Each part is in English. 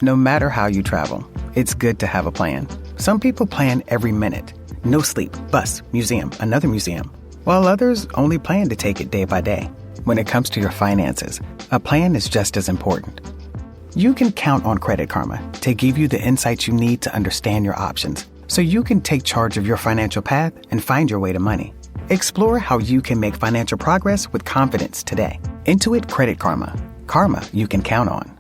No matter how you travel, it's good to have a plan. Some people plan every minute. No sleep, bus, museum, another museum. While others only plan to take it day by day. When it comes to your finances, a plan is just as important. You can count on Credit Karma to give you the insights you need to understand your options so you can take charge of your financial path and find your way to money. Explore how you can make financial progress with confidence today. Intuit Credit Karma. Karma you can count on.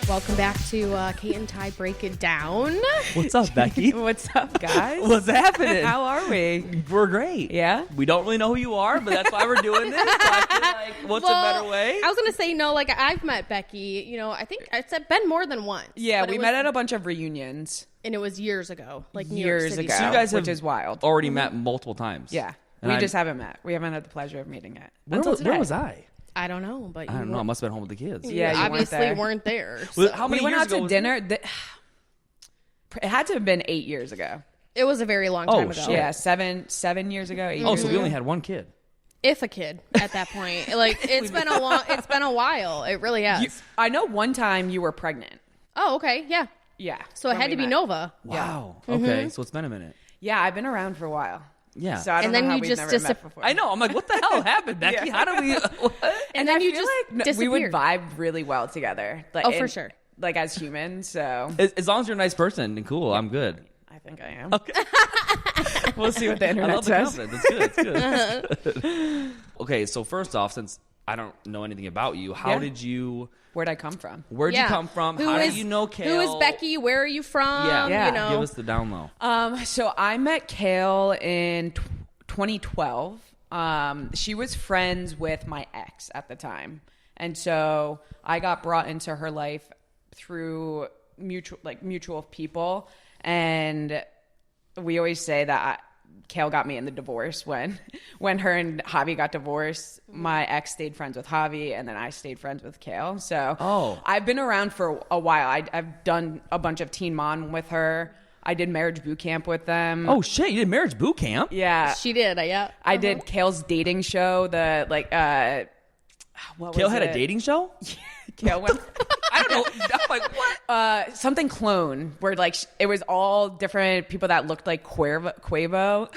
Welcome back to Kate and Ty Break It Down. What's up, Becky? What's up, guys? What's happening? How are we? We're great. Yeah? We don't really know who you are, but that's why we're doing this. So I feel like, what's a better way? I was going to say, no, like, I've met Becky, you know, I think it's been more than once. Yeah, we met at a bunch of reunions. And it was years ago. Like, New years York City. ago, So you guys which have is wild. already met multiple times. Yeah. And We I- just haven't met. We haven't had the pleasure of meeting yet. Where was I? I don't know, but I don't know. I must have been home with the kids. Yeah, you you obviously weren't there. Well, So. how many We went years out ago to was dinner. It had to have been 8 years ago. It was a very long time ago. shit. Yeah, 7 years ago. 8 Oh, years so we ago. only had one kid. If a kid at that point. Like, it's been a while. It really has. I know one time you were pregnant. Oh, okay. Yeah. Yeah. So it when had we to be met. Nova. Wow. Okay, so it's been a minute. Yeah, I've been around for a while. Yeah. So I don't And know then how you we've just never met before. I know. I'm like, what the hell happened, Becky? Yeah. How do we... And then I you feel just like we would disappeared. vibe really well together. Like, Oh, for sure. Like as humans, so As long as you're a nice person and cool, I'm good. I think I am. Okay. We'll see what the I internet love the says. confidence. It's good. It's good. Okay, so first off, since I don't know anything about you, how Yeah. did you... Where'd I come from? Where'd Yeah. you come from? Who How is- do you know Kail? Who is Becky? Where are you from? Yeah. Yeah. You know. Give us the down low. So I met Kail in 2012. She was friends with my ex at the time, and so I got brought into her life through mutual people. And we always say that Kail got me in the divorce when her and Javi got divorced. My ex stayed friends with Javi, and then I stayed friends with Kail. So I've been around for a while. I've done a bunch of Teen Mom with her. I did marriage boot camp with them. Oh, shit. You did marriage boot camp? Yeah. She did. Yeah. I did Kail's dating show. What Kail was had it? a dating show? Kail went... I don't know. I'm like, what? something clone where like it was all different people that looked like Quavo.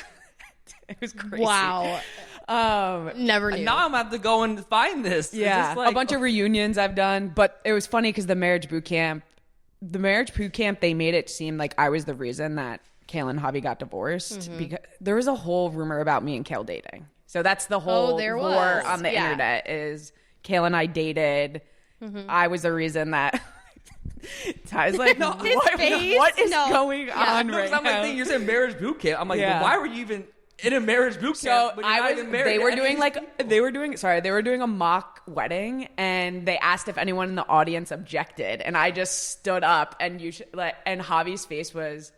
It was crazy. Wow. Never knew. Now I'm going to have to go and find this. It's Yeah, just like- a bunch of reunions I've done, but it was funny because the marriage boot camp, they made it seem like I was the reason that Kail and Javi got divorced because there was a whole rumor about me and Kail dating. So that's the whole there war was. on the Yeah. internet is Kail and I dated. I was the reason that Ty's like, no, His face? what is No. going Yeah. on No, 'cause right I'm now? like thinking, you're saying marriage boot camp. I'm like, Yeah. well, why were you even in a marriage boot So camp? when you're not even married they to were any doing of these people? they were doing a mock wedding, and they asked if anyone in the audience objected, and I just stood up, and and Javi's face was,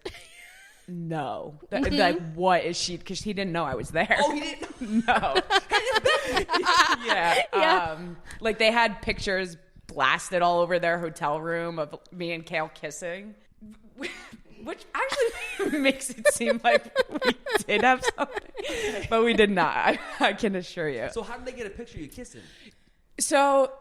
no, like what is she? Because he didn't know I was there. Oh, he didn't? No. Yeah. Yeah. Like they had pictures blasted all over their hotel room of me and Kail kissing. Which actually makes it seem like we did have something, but we did not. I can assure you. So how did they get a picture of you kissing? So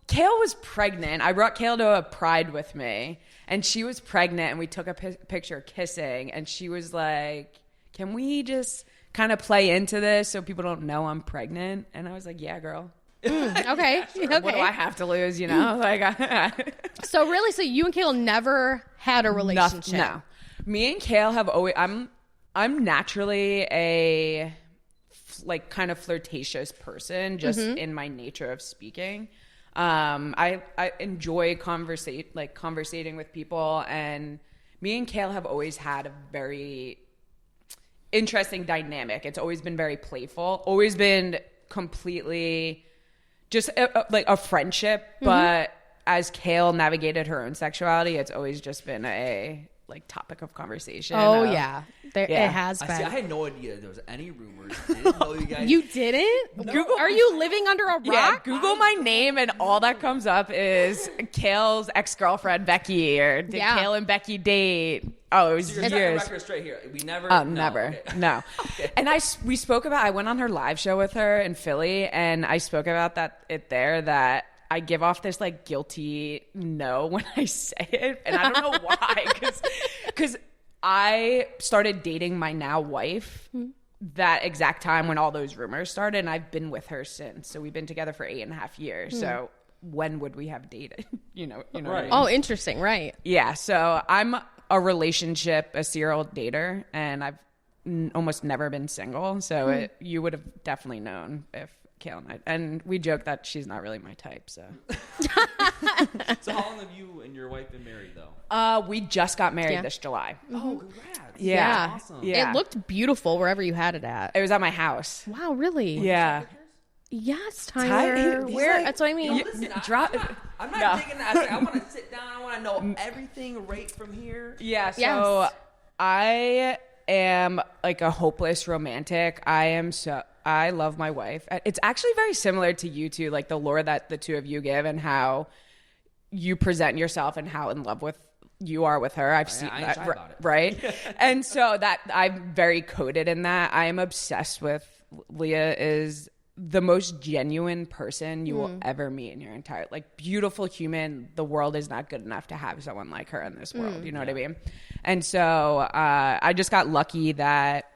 Kail was pregnant. I brought Kail to a Pride with me, and she was pregnant, and we took a picture kissing, and she was like, can we just kind of play into this so people don't know I'm pregnant? And I was like, yeah, girl. Okay. Okay. What do I have to lose, you know? So you and Kail never had a relationship. No. Me and Kail have always. I'm naturally a kind of flirtatious person, just in my nature of speaking. I enjoy conversating with people, and me and Kail have always had a very interesting dynamic. It's always been very playful, always been completely just a friendship, but as Kail navigated her own sexuality, it's always just been a like topic of conversation. Oh yeah, it Yeah. has been. I had no idea there was any rumors. I didn't know you guys. You didn't? No. Google? Are you living under a rock? Yeah, Google my name and all that comes up is Kail's ex-girlfriend Becky, or did Yeah. Kail and Becky date? Oh, it was So you're setting years. record straight here. We never. Never. Okay. No. Okay. And we spoke about, I went on her live show with her in Philly, and I spoke about that I give off this like guilty no when I say it. And I don't know why, because I started dating my now wife that exact time when all those rumors started, and I've been with her since. So we've been together for 8.5 years. So when would we have dated? You know Right. what I mean? Oh, interesting. Right. Yeah, so I'm a serial dater, and I've almost never been single. So you would have definitely known if Kail and we joke that she's not really my type. So, So how long have you and your wife been married though? we just got married Yeah. this July. Oh, congrats! Yeah. Awesome. Yeah. It looked beautiful wherever you had it at. It was at my house. Wow, really? Yeah. Yes, Ty- Tyler. he's Where? like- That's what I mean. Listen, I'm not No. digging that. I want to sit down. I want to know everything right from here. Yeah, so Yes. I am like a hopeless romantic. I love my wife. It's actually very similar to you two, like the lore that the two of you give and how you present yourself and how in love with you are with her. I've seen I ain't that, shy about it. right? And so that I'm very coded in that. I am obsessed with Leah. Is the most genuine person you will ever meet in your entire, like, beautiful human. The world is not good enough to have someone like her in this world. You know what I mean? And so I just got lucky that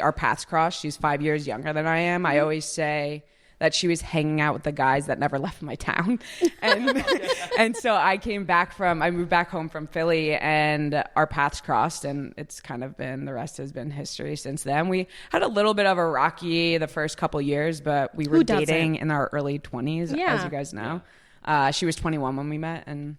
our paths crossed. She's 5 years younger than I am. I always say that she was hanging out with the guys that never left my town. And so I moved back home from Philly, and our paths crossed, and it's kind of been, the rest has been history since then. We had a little bit of a rocky the first couple years, but we were Who doesn't? dating in our early 20s, Yeah. as you guys know. She was 21 when we met, and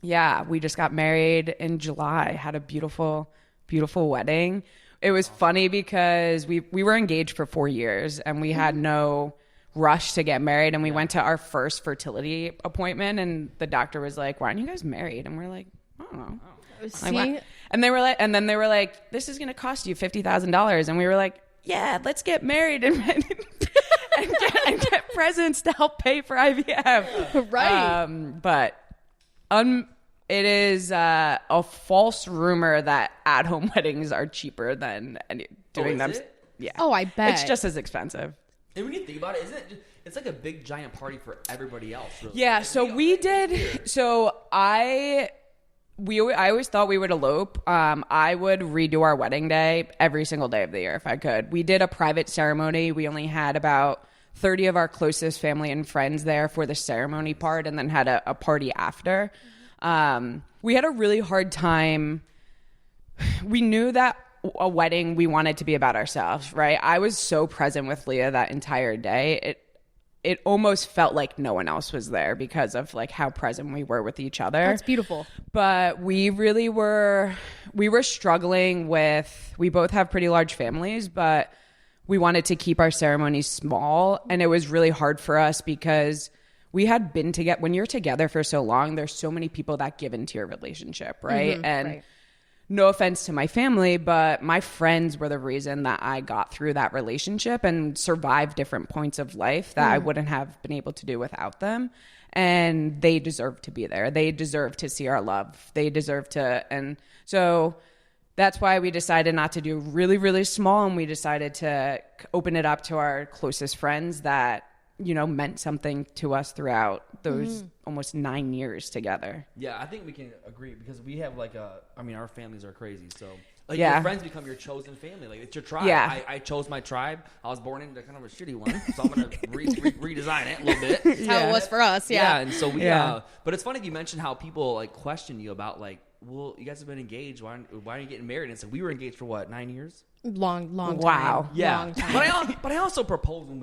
yeah, we just got married in July, had a beautiful, beautiful wedding. It was funny because we were engaged for 4 years, and we had no rush to get married, and we went to our first fertility appointment, and the doctor was like, "Why aren't you guys married?" And we're like, "I don't know." See? Like, what? And then they were like, "This is going to cost you $50,000," and we were like, "Yeah, let's get married and get presents to help pay for IVF." Right. But it is a false rumor that at-home weddings are cheaper than doing is them. it? Yeah. Oh, I bet. It's just as expensive. And when you think about it, it's like a big giant party for everybody else. Really. Yeah, Like, so we did. So I always thought we would elope. I would redo our wedding day every single day of the year if I could. We did a private ceremony. We only had about 30 of our closest family and friends there for the ceremony part, and then had a party after. We had a really hard time. We knew that a wedding, we wanted to be about ourselves, right? I was so present with Leah that entire day. It almost felt like no one else was there because of like how present we were with each other. That's beautiful. But we were struggling with, we both have pretty large families, but we wanted to keep our ceremonies small. And it was really hard for us because we had been together. When you're together for so long, there's so many people that give into your relationship, right? And right. No offense to my family, but my friends were the reason that I got through that relationship and survived different points of life that I wouldn't have been able to do without them. And they deserve to be there. They deserve to see our love. They deserve to. And so that's why we decided not to do really, really small. And we decided to open it up to our closest friends that, you know, meant something to us throughout those almost 9 years together. Yeah, I think we can agree because we have our families are crazy. So like Yeah. your friends become your chosen family. Like it's your tribe. Yeah. I chose my tribe. I was born into kind of a shitty one, so I'm gonna redesign it a little bit. That's how it was for us. Yeah. And so we. Yeah. But it's funny you mentioned how people like question you about like, well, you guys have been engaged. Why are you getting married? And it's like we were engaged for what, 9 years? Long Wow. time. Yeah. Long time. But I also proposed when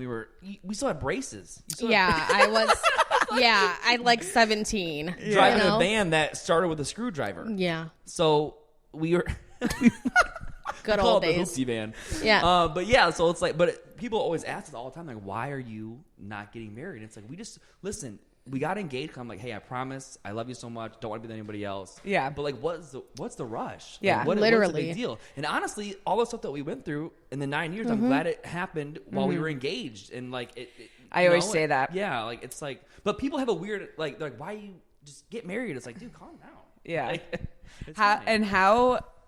we still had braces. You still had Yeah, I was. Yeah, I like 17. driving you know? a van that started with a screwdriver. Yeah, So we were good call old it the days. hoopty van. Yeah. But yeah, so it's like, people always ask us all the time, like, why are you not getting married? And it's like, we just listen. we got engaged. I'm like, hey, I promise, I love you so much. Don't want to be with anybody else. Yeah. But like, what's the rush? Yeah. Like, what's Literally. the big deal? And honestly, all the stuff that we went through in the 9 years, I'm glad it happened while we were engaged. And like, I always say that. Yeah. Like, it's like, but people have a weird, like, they're like, why you just get married? It's like, dude, calm down. Yeah. Like,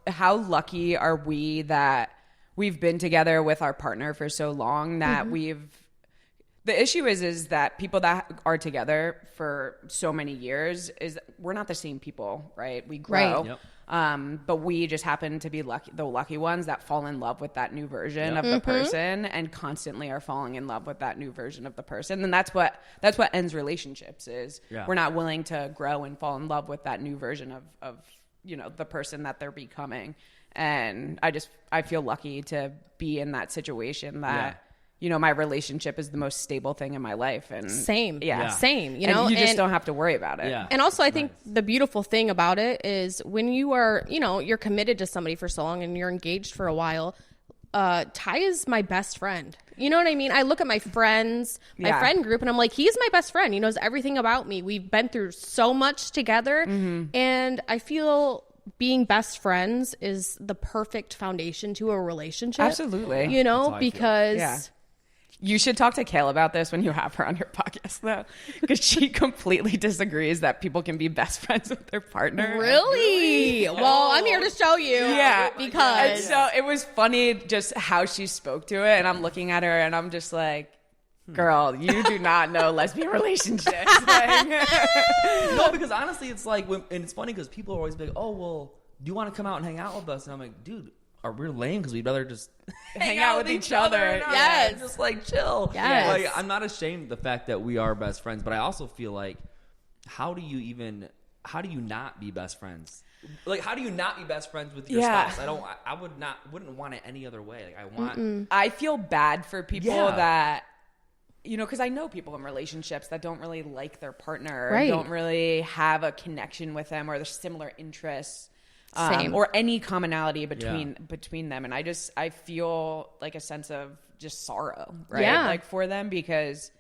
how lucky are we that we've been together with our partner for so long that the issue is that people that are together for so many years is we're not the same people, right? We grow. Right. Yep. But we just happen to be the lucky ones that fall in love with that new version of the person and constantly are falling in love with that new version of the person. And that's what ends relationships is we're not willing to grow and fall in love with that new version of the person that they're becoming. And I feel lucky to be in that situation that my relationship is the most stable thing in my life. And Same. Yeah. Same. You just don't have to worry about it. Yeah. And also, I think the beautiful thing about it is when you are, you're committed to somebody for so long and you're engaged for a while, Ty is my best friend. You know what I mean? I look at my friends, my friend group, and I'm like, he's my best friend. He knows everything about me. We've been through so much together. And I feel being best friends is the perfect foundation to a relationship. Absolutely. Because... You should talk to Kail about this when you have her on your podcast, though, because she completely disagrees that people can be best friends with their partner. Really? Well, I'm here to show you. Yeah. Because... And so it was funny just how she spoke to it, and I'm looking at her, and I'm just like, girl, you do not know lesbian relationships. No, because honestly, it's like, and it's funny because people are always like, oh, well, do you want to come out and hang out with us? And I'm like, dude, we're lame because we'd rather just hang out with each other. Yes. Just like chill. Yes. Like, I'm not ashamed of the fact that we are best friends, but I also feel like, how do you not be best friends? Like, how do you not be best friends with your spouse? I wouldn't want it any other way. Like, I feel bad for people that, because I know people in relationships that don't really like their partner, or don't really have a connection with them, or there's similar interests. Same. Or any commonality between them. And I feel like a sense of just sorrow, right? Yeah. Like for them, because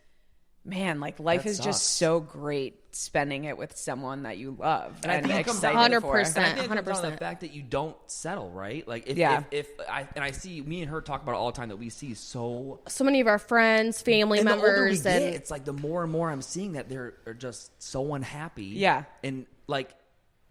man, like life is just so great spending it with someone that you love and I think it comes excited for. 100%. I think it comes down to the fact that you don't settle, right? Like, if I see me and her talk about it all the time, that we see so many of our friends, family and members, the older we get, it's like the more and more I'm seeing that they're just so unhappy. Yeah. And like,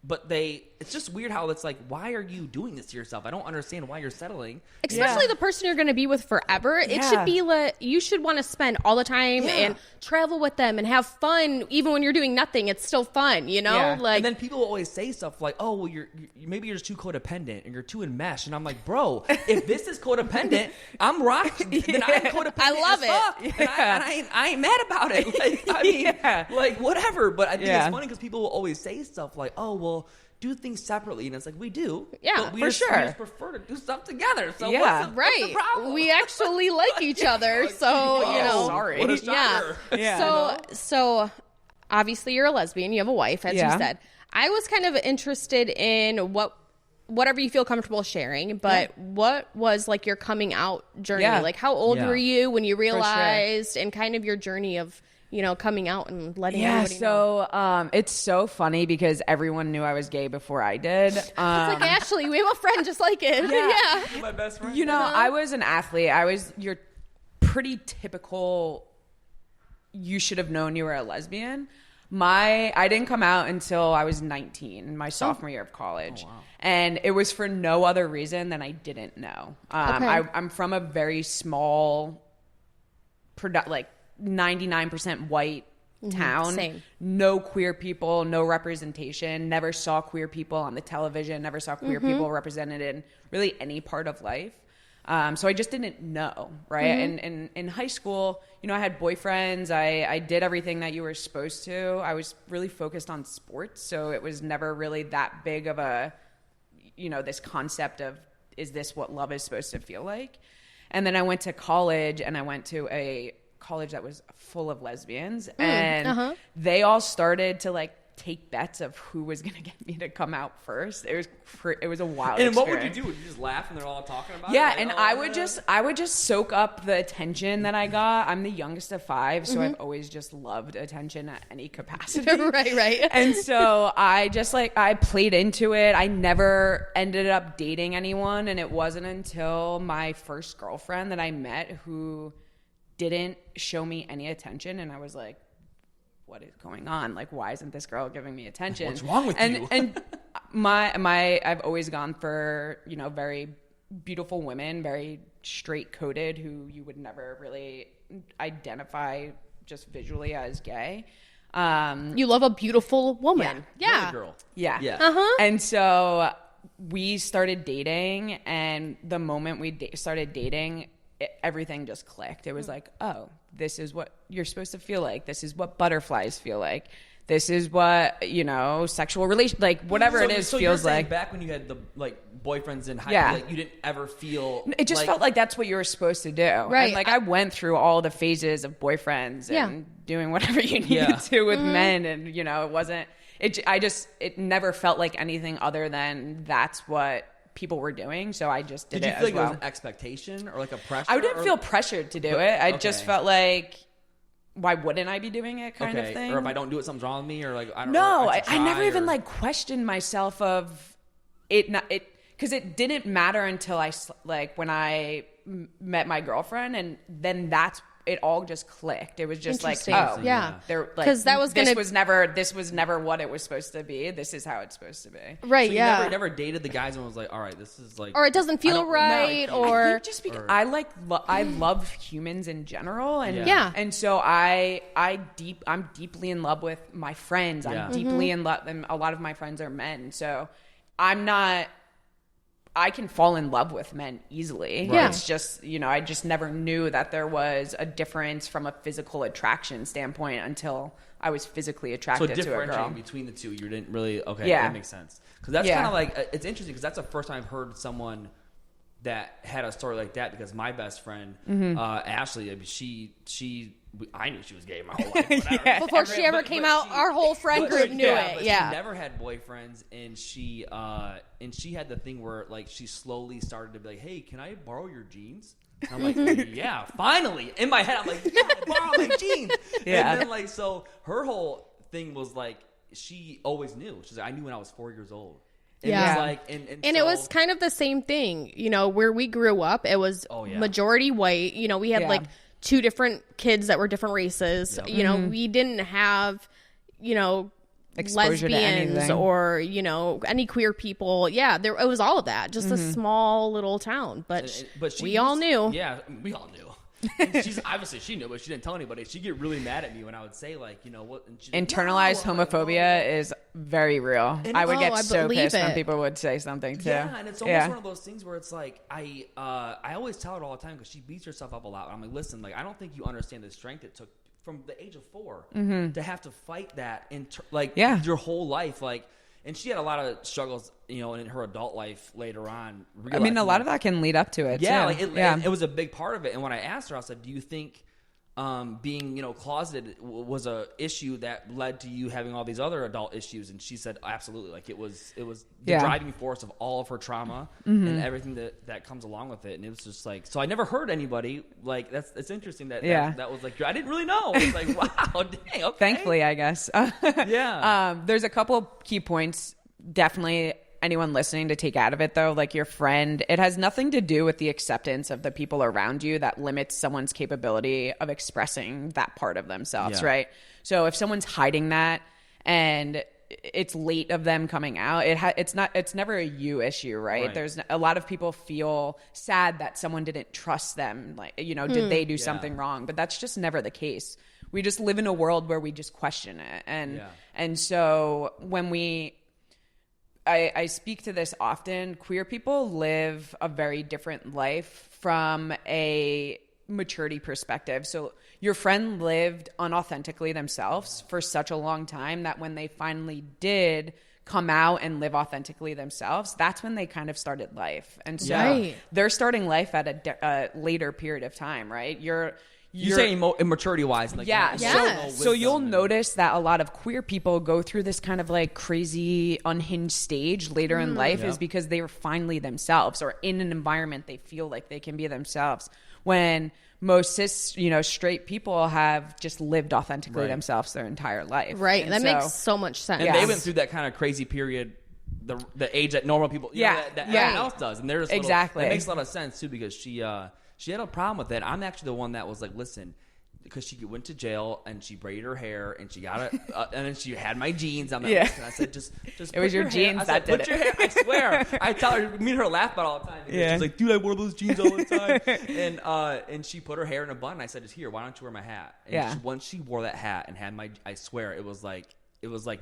but it's just weird how it's like, why are you doing this to yourself? I don't understand why you're settling. Especially the person you're going to be with forever. It should be like, you should want to spend all the time and travel with them and have fun. Even when you're doing nothing, it's still fun, Like, and then people will always say stuff like, oh, well, maybe you're just too codependent and you're too enmeshed. And I'm like, bro, if this is codependent, I'm rocking. Then I'm codependent. I love it. And I ain't mad about it. Like, I mean, like, whatever. But I think it's funny because people will always say stuff like, oh, well, do things separately, and it's like, we do. Yeah, but we for just, we sure. just prefer to do stuff together. So Yeah. what's the problem? We actually like each other, so sorry. What a yeah. shocker. So obviously you're a lesbian. You have a wife, as you said. I was kind of interested in whatever you feel comfortable sharing, but what was like your coming out journey? Yeah. Like, how old Yeah. were you when you realized, and kind of your journey of coming out and letting everybody know? So it's so funny because everyone knew I was gay before I did. It's like, Ashley, we have a friend just like it. Yeah. You're my best friend. I was an athlete. I was your pretty typical, you should have known you were a lesbian. I didn't come out until I was 19, my sophomore year of college. Oh, wow. And it was for no other reason than I didn't know. I'm from a very small, 99% white town. Same. No queer people, no representation. Never saw queer people on the television. Never saw queer people represented in really any part of life. So I just didn't know, right? And in high school, I had boyfriends. I did everything that you were supposed to. I was really focused on sports, so it was never really that big of a, this concept of, is this what love is supposed to feel like? And then I went to college, and I went to a college that was full of lesbians, and they all started to take bets of who was going to get me to come out first. It was a wild And experience. what would you do? Would you just laugh and they're all talking about it? Yeah, Like, and oh, I would just soak up the attention that I got. I'm the youngest of 5, so I've always just loved attention at any capacity. right. And so I just I played into it. I never ended up dating anyone, and it wasn't until my first girlfriend that I met who didn't show me any attention, and I was like, what is going on? Like, why isn't this girl giving me attention? What's wrong with you? And I've always gone for, very beautiful women, very straight coded, who you would never really identify just visually as gay. You love a beautiful woman. Yeah. Really girl. Yeah. Uh-huh. And so we started dating, and the moment we started dating, everything just clicked. It was like, oh, this is what you're supposed to feel like. This is what butterflies feel like. This is what, sexual relation, like whatever it is, so feels you're saying like. back when you had the boyfriends in high Yeah. school, you didn't ever feel. It just felt like that's what you were supposed to do. Right. And I went through all the phases of boyfriends and doing whatever you needed to with men. And, it wasn't, it never felt like anything other than that's what people were doing. So I just did it as well. Did you feel like it was an expectation or like a pressure? I didn't feel pressured to do it. I just felt like, why wouldn't I be doing it kind of thing? Or if I don't do it, something's wrong with me, or like I don't. No, I never even questioned myself of it. Because it didn't matter until when I met my girlfriend, and then it all just clicked. It was just like, oh, yeah, because this was never what it was supposed to be. This is how it's supposed to be. Right. So yeah. You never dated the guys and was like, all right, this is like, or it doesn't feel right, or I think just because I love humans in general, and and so I'm deeply in love with my friends. I'm deeply in love, and a lot of my friends are men. So I can fall in love with men easily. Right. It's just, I just never knew that there was a difference from a physical attraction standpoint until I was physically attracted to a girl. So differentiating between the two, you didn't really, that makes sense. Because that's kind of like, it's interesting because that's the first time I've heard someone that had a story like that, because my best friend, Ashley, I mean, I knew she was gay my whole life. Before she ever came out, our whole friend group knew it. But she never had boyfriends, and she had the thing where she slowly started to be like, "Hey, can I borrow your jeans?" And I'm like, "Yeah, finally!" In my head, I'm like, "Yeah, borrow my jeans." Yeah. And then so her whole thing was she always knew. She's like, "I knew when I was 4 years old." And it was and it was kind of the same thing, where we grew up. It was majority white. We had 2 different kids that were different races. Yep. We didn't have, exposure lesbians or, any queer people. Yeah, it was all of that. Just a small little town. But we all knew. Yeah, we all knew. And she knew, but she didn't tell anybody. She'd get really mad at me when I would say what. Internalized homophobia is very real. And I would get so pissed when it. people would say something too. Yeah, and it's almost one of those things where it's I always tell her all the time because she beats herself up a lot. I'm like, listen, I don't think you understand the strength it took from the age of 4 to have to fight that your whole life, And she had a lot of struggles, in her adult life later on. I mean, a lot of that can lead up to it. Yeah, too. It was a big part of it. And when I asked her, I said, "Do you think being, closeted was a issue that led to you having all these other adult issues?" And she said, "Absolutely. It was the driving force of all of her trauma and everything that comes along with it." And it was just so I never heard anybody it's interesting that was I didn't really know. It's wow, dang, okay. Thankfully, I guess. There's a couple key points. Definitely anyone listening to take out of it, though, your friend, it has nothing to do with the acceptance of the people around you that limits someone's capability of expressing that part of themselves, right? So if someone's hiding that and it's late of them coming out, it's never a you issue, right? There's a lot of people feel sad that someone didn't trust them, did they do something wrong? But that's just never the case. We just live in a world where we just question it, and so when I speak to this often. Queer people live a very different life from a maturity perspective. So your friend lived unauthentically themselves for such a long time that when they finally did come out and live authentically themselves, that's when they kind of started life. And so they're starting life at a later period of time, right? You say immaturity wise, like So you'll notice that a lot of queer people go through this kind of like crazy unhinged stage later in life is because they were finally themselves or in an environment they feel like they can be themselves. When most cis, straight people have just lived authentically themselves their entire life. Right. And that makes so much sense. And they went through that kind of crazy period, the age that normal people, that everyone else does. And there's exactly. It makes a lot of sense too, because she had a problem with it. I'm actually the one that was like, listen, because she went to jail and she braided her hair and she got it, and then she had my jeans. I'm like, listen, I said, just it was your jeans that did it. Put your hair. I swear. I tell her, me and her laugh about it all the time. She's like, dude, I wore those jeans all the time. And she put her hair in a bun. I said, just here, why don't you wear my hat? And once she wore that hat and had I swear it was like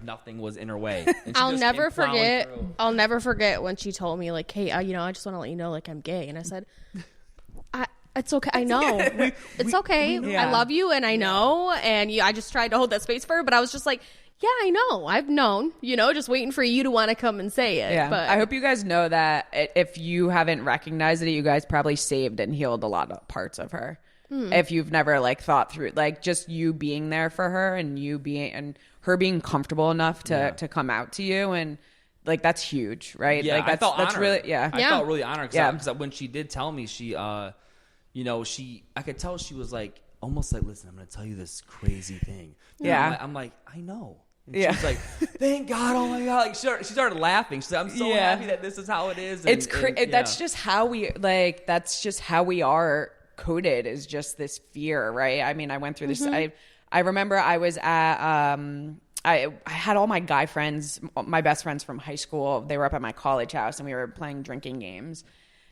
nothing was in her way. And I'll never forget when she told me like, hey, I just want to let you know, like, I'm gay. And I said, it's okay. I know. It's okay. I love you, and I know. And I just tried to hold that space for her, but I was just like, yeah, I know. I've known, just waiting for you to want to come and say it. Yeah. But I hope you guys know that if you haven't recognized it, you guys probably saved and healed a lot of parts of her. If you've never like thought through, like, just you being there for her and her being comfortable enough to come out to you, and like, that's huge, right? Yeah, like, I felt that's honored. Really, I felt really honored because when she did tell me, I could tell she was like, almost like, listen, I'm going to tell you this crazy thing. I'm like, I know. And she's like, thank God, oh my God. Like, she started laughing. She's like, I'm so happy that this is how it is. And, that's just how we are coded, is just this fear, right? I mean, I went through this. I remember I was at, I had all my guy friends, my best friends from high school. They were up at my college house and we were playing drinking games.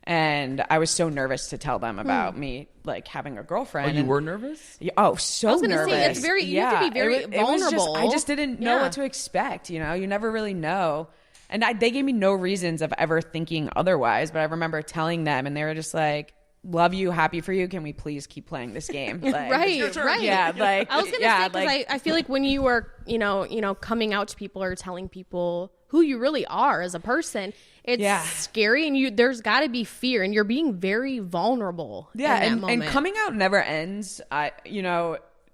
And I was so nervous to tell them about me, like, having a girlfriend. Oh, you were nervous? So I was nervous. Say, it's very, you have to be very vulnerable. I just didn't know what to expect. You never really know. And they gave me no reasons of ever thinking otherwise. But I remember telling them, and they were just like, love you, happy for you. Can we please keep playing this game? Like, right. Yeah, like, I was gonna say, because I feel like when you are, coming out to people or telling people who you really are as a person, it's scary, and there's got to be fear, and you're being very vulnerable. Yeah, in that moment. And coming out never ends.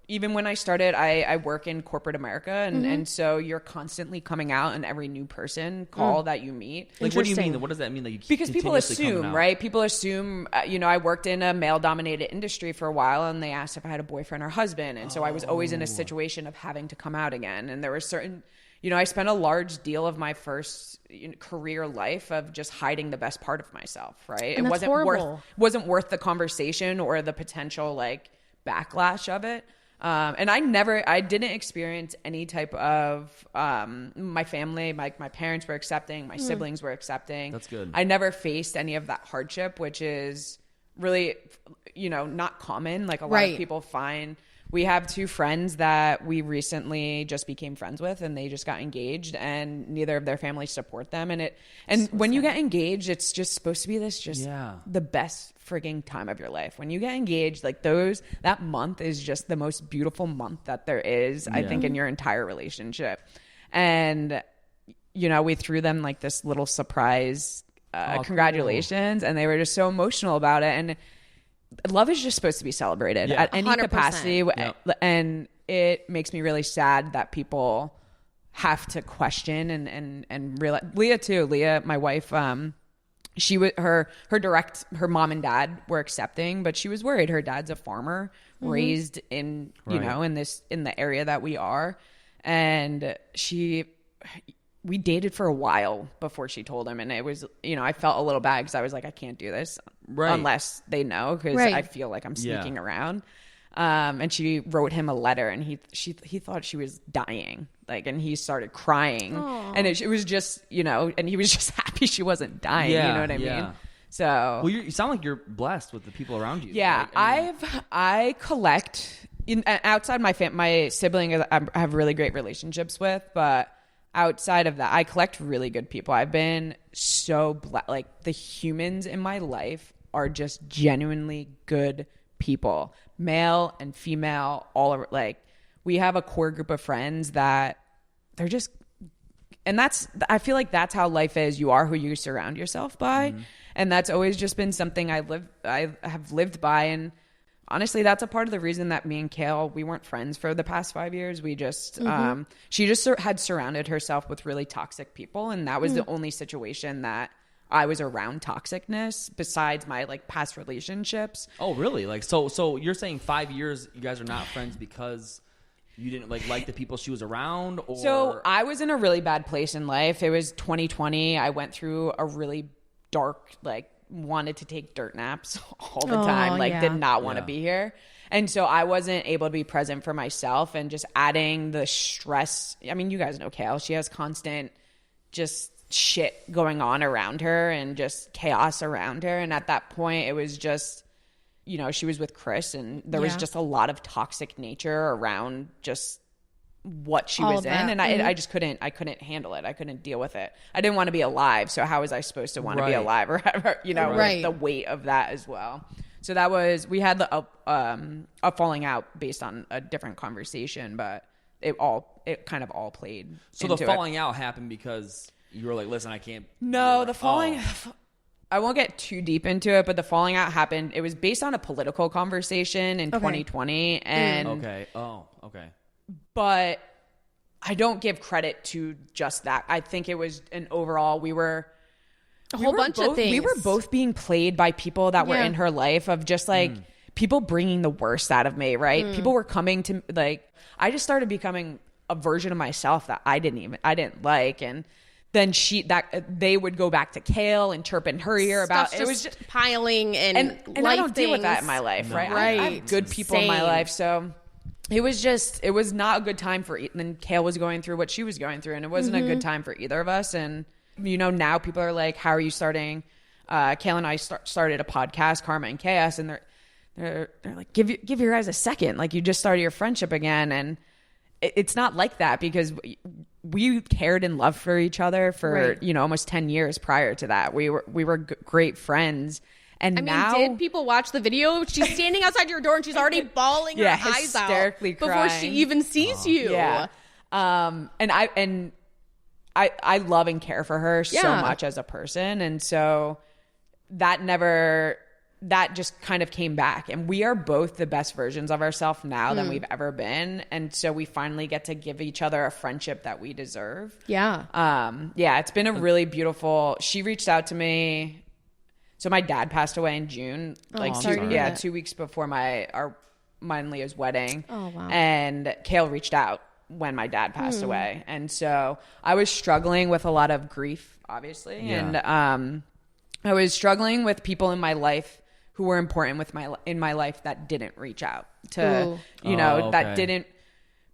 Even when I started, I work in corporate America, and so you're constantly coming out in every new person call that you meet. Like, what do you mean? What does that mean? Like, because people assume, right? People assume, I worked in a male-dominated industry for a while, and they asked if I had a boyfriend or husband, and so I was always in a situation of having to come out again. And there were certain, I spent a large deal of my first career life of just hiding the best part of myself, right? And it wasn't worth the conversation or the potential like backlash of it. And I didn't experience any type of, my family, my parents were accepting, my siblings were accepting. That's good. I never faced any of that hardship, which is really, not common. Like, a lot of people find. We have two friends that we recently just became friends with, and they just got engaged, and neither of their families support them. And when you get engaged, it's just supposed to be the best frigging time of your life. When you get engaged, like, that month is just the most beautiful month that there is, I think, in your entire relationship. And, we threw them like this little surprise, congratulations. Cool. And they were just so emotional about it. And love is just supposed to be celebrated at any 100%. Capacity. Yep. And it makes me really sad that people have to question and realize. Leah, my wife, she was her mom and dad were accepting, but she was worried. Her dad's a farmer, raised in, in the area that we are. And we dated for a while before she told him. And it was, I felt a little bad because I was like, I can't do this unless they know, because I feel like I'm sneaking around. And she wrote him a letter, and he thought she was dying, like, and he started crying. Aww. And it was just, and he was just happy she wasn't dying. You know what I mean? So, well, you sound like you're blessed with the people around you. Yeah, like, I collect outside my siblings. I have really great relationships with, but outside of that, I collect really good people. I've been so like, the humans in my life are just genuinely good people, male and female, all over. Like, we have a core group of friends that they're just, and I feel like that's how life is. You are who you surround yourself by. And that's always just been something I have lived by. And honestly, that's a part of the reason that me and Kail, we weren't friends for the past 5 years. We just, she just had surrounded herself with really toxic people. And that was the only situation that I was around toxicness besides my like past relationships. Oh, really? Like, so you're saying 5 years you guys are not friends because you didn't like the people she was around? Or So I was in a really bad place in life. It was 2020. I went through a really dark, like, wanted to take dirt naps all the time, like did not want to be here. And so I wasn't able to be present for myself, and just adding the stress. I mean, you guys know Kail. She has constant just shit going on around her and just chaos around her. And at that point, it was just, you know, she was with Chris, and there was just a lot of toxic nature around just what she was in, and I just couldn't handle it. I couldn't deal with it. I didn't want to be alive, so how was I supposed to want to be alive, or you know, with the weight of that as well. So that was, we had a falling out based on a different conversation, but it kind of all played. So the falling out happened because you were like, listen, I can't. No, the falling. I won't get too deep into it, but the falling out happened. It was based on a political conversation in 2020, and okay. But I don't give credit to just that. I think it was an overall, we were a whole bunch of things. We were both being played by people that were in her life, of just like people bringing the worst out of me, right? People were coming to, like, I just started becoming a version of myself that I didn't like. And then they would go back to Kail and chirp in her ear about it. Was just piling and I don't deal with that in my life, right? I have good people in my life, so it was not a good time for. And Kail was going through what she was going through, and it wasn't a good time for either of us. And you know, now people are like, "How are you starting?" Kail and I started a podcast, Karma and Chaos, and they're like, "Give your guys a second. Like, you just started your friendship again." And it's not like that, because we cared and loved for each other for you know, almost 10 years prior to that. We were great friends. And now, did people watch the video? She's standing outside your door and she's already bawling her eyes out before she even sees you. Yeah. And I love and care for her so much as a person. And so that just kind of came back, and we are both the best versions of ourselves now than we've ever been. And so we finally get to give each other a friendship that we deserve. Yeah. It's been a really beautiful, she reached out to me. So my dad passed away in June, 2 weeks before mine and Leah's wedding. Oh, wow. And Kail reached out when my dad passed away. And so I was struggling with a lot of grief, obviously. Yeah. And I was struggling with people in my life who were important in my life that didn't reach out to, that didn't,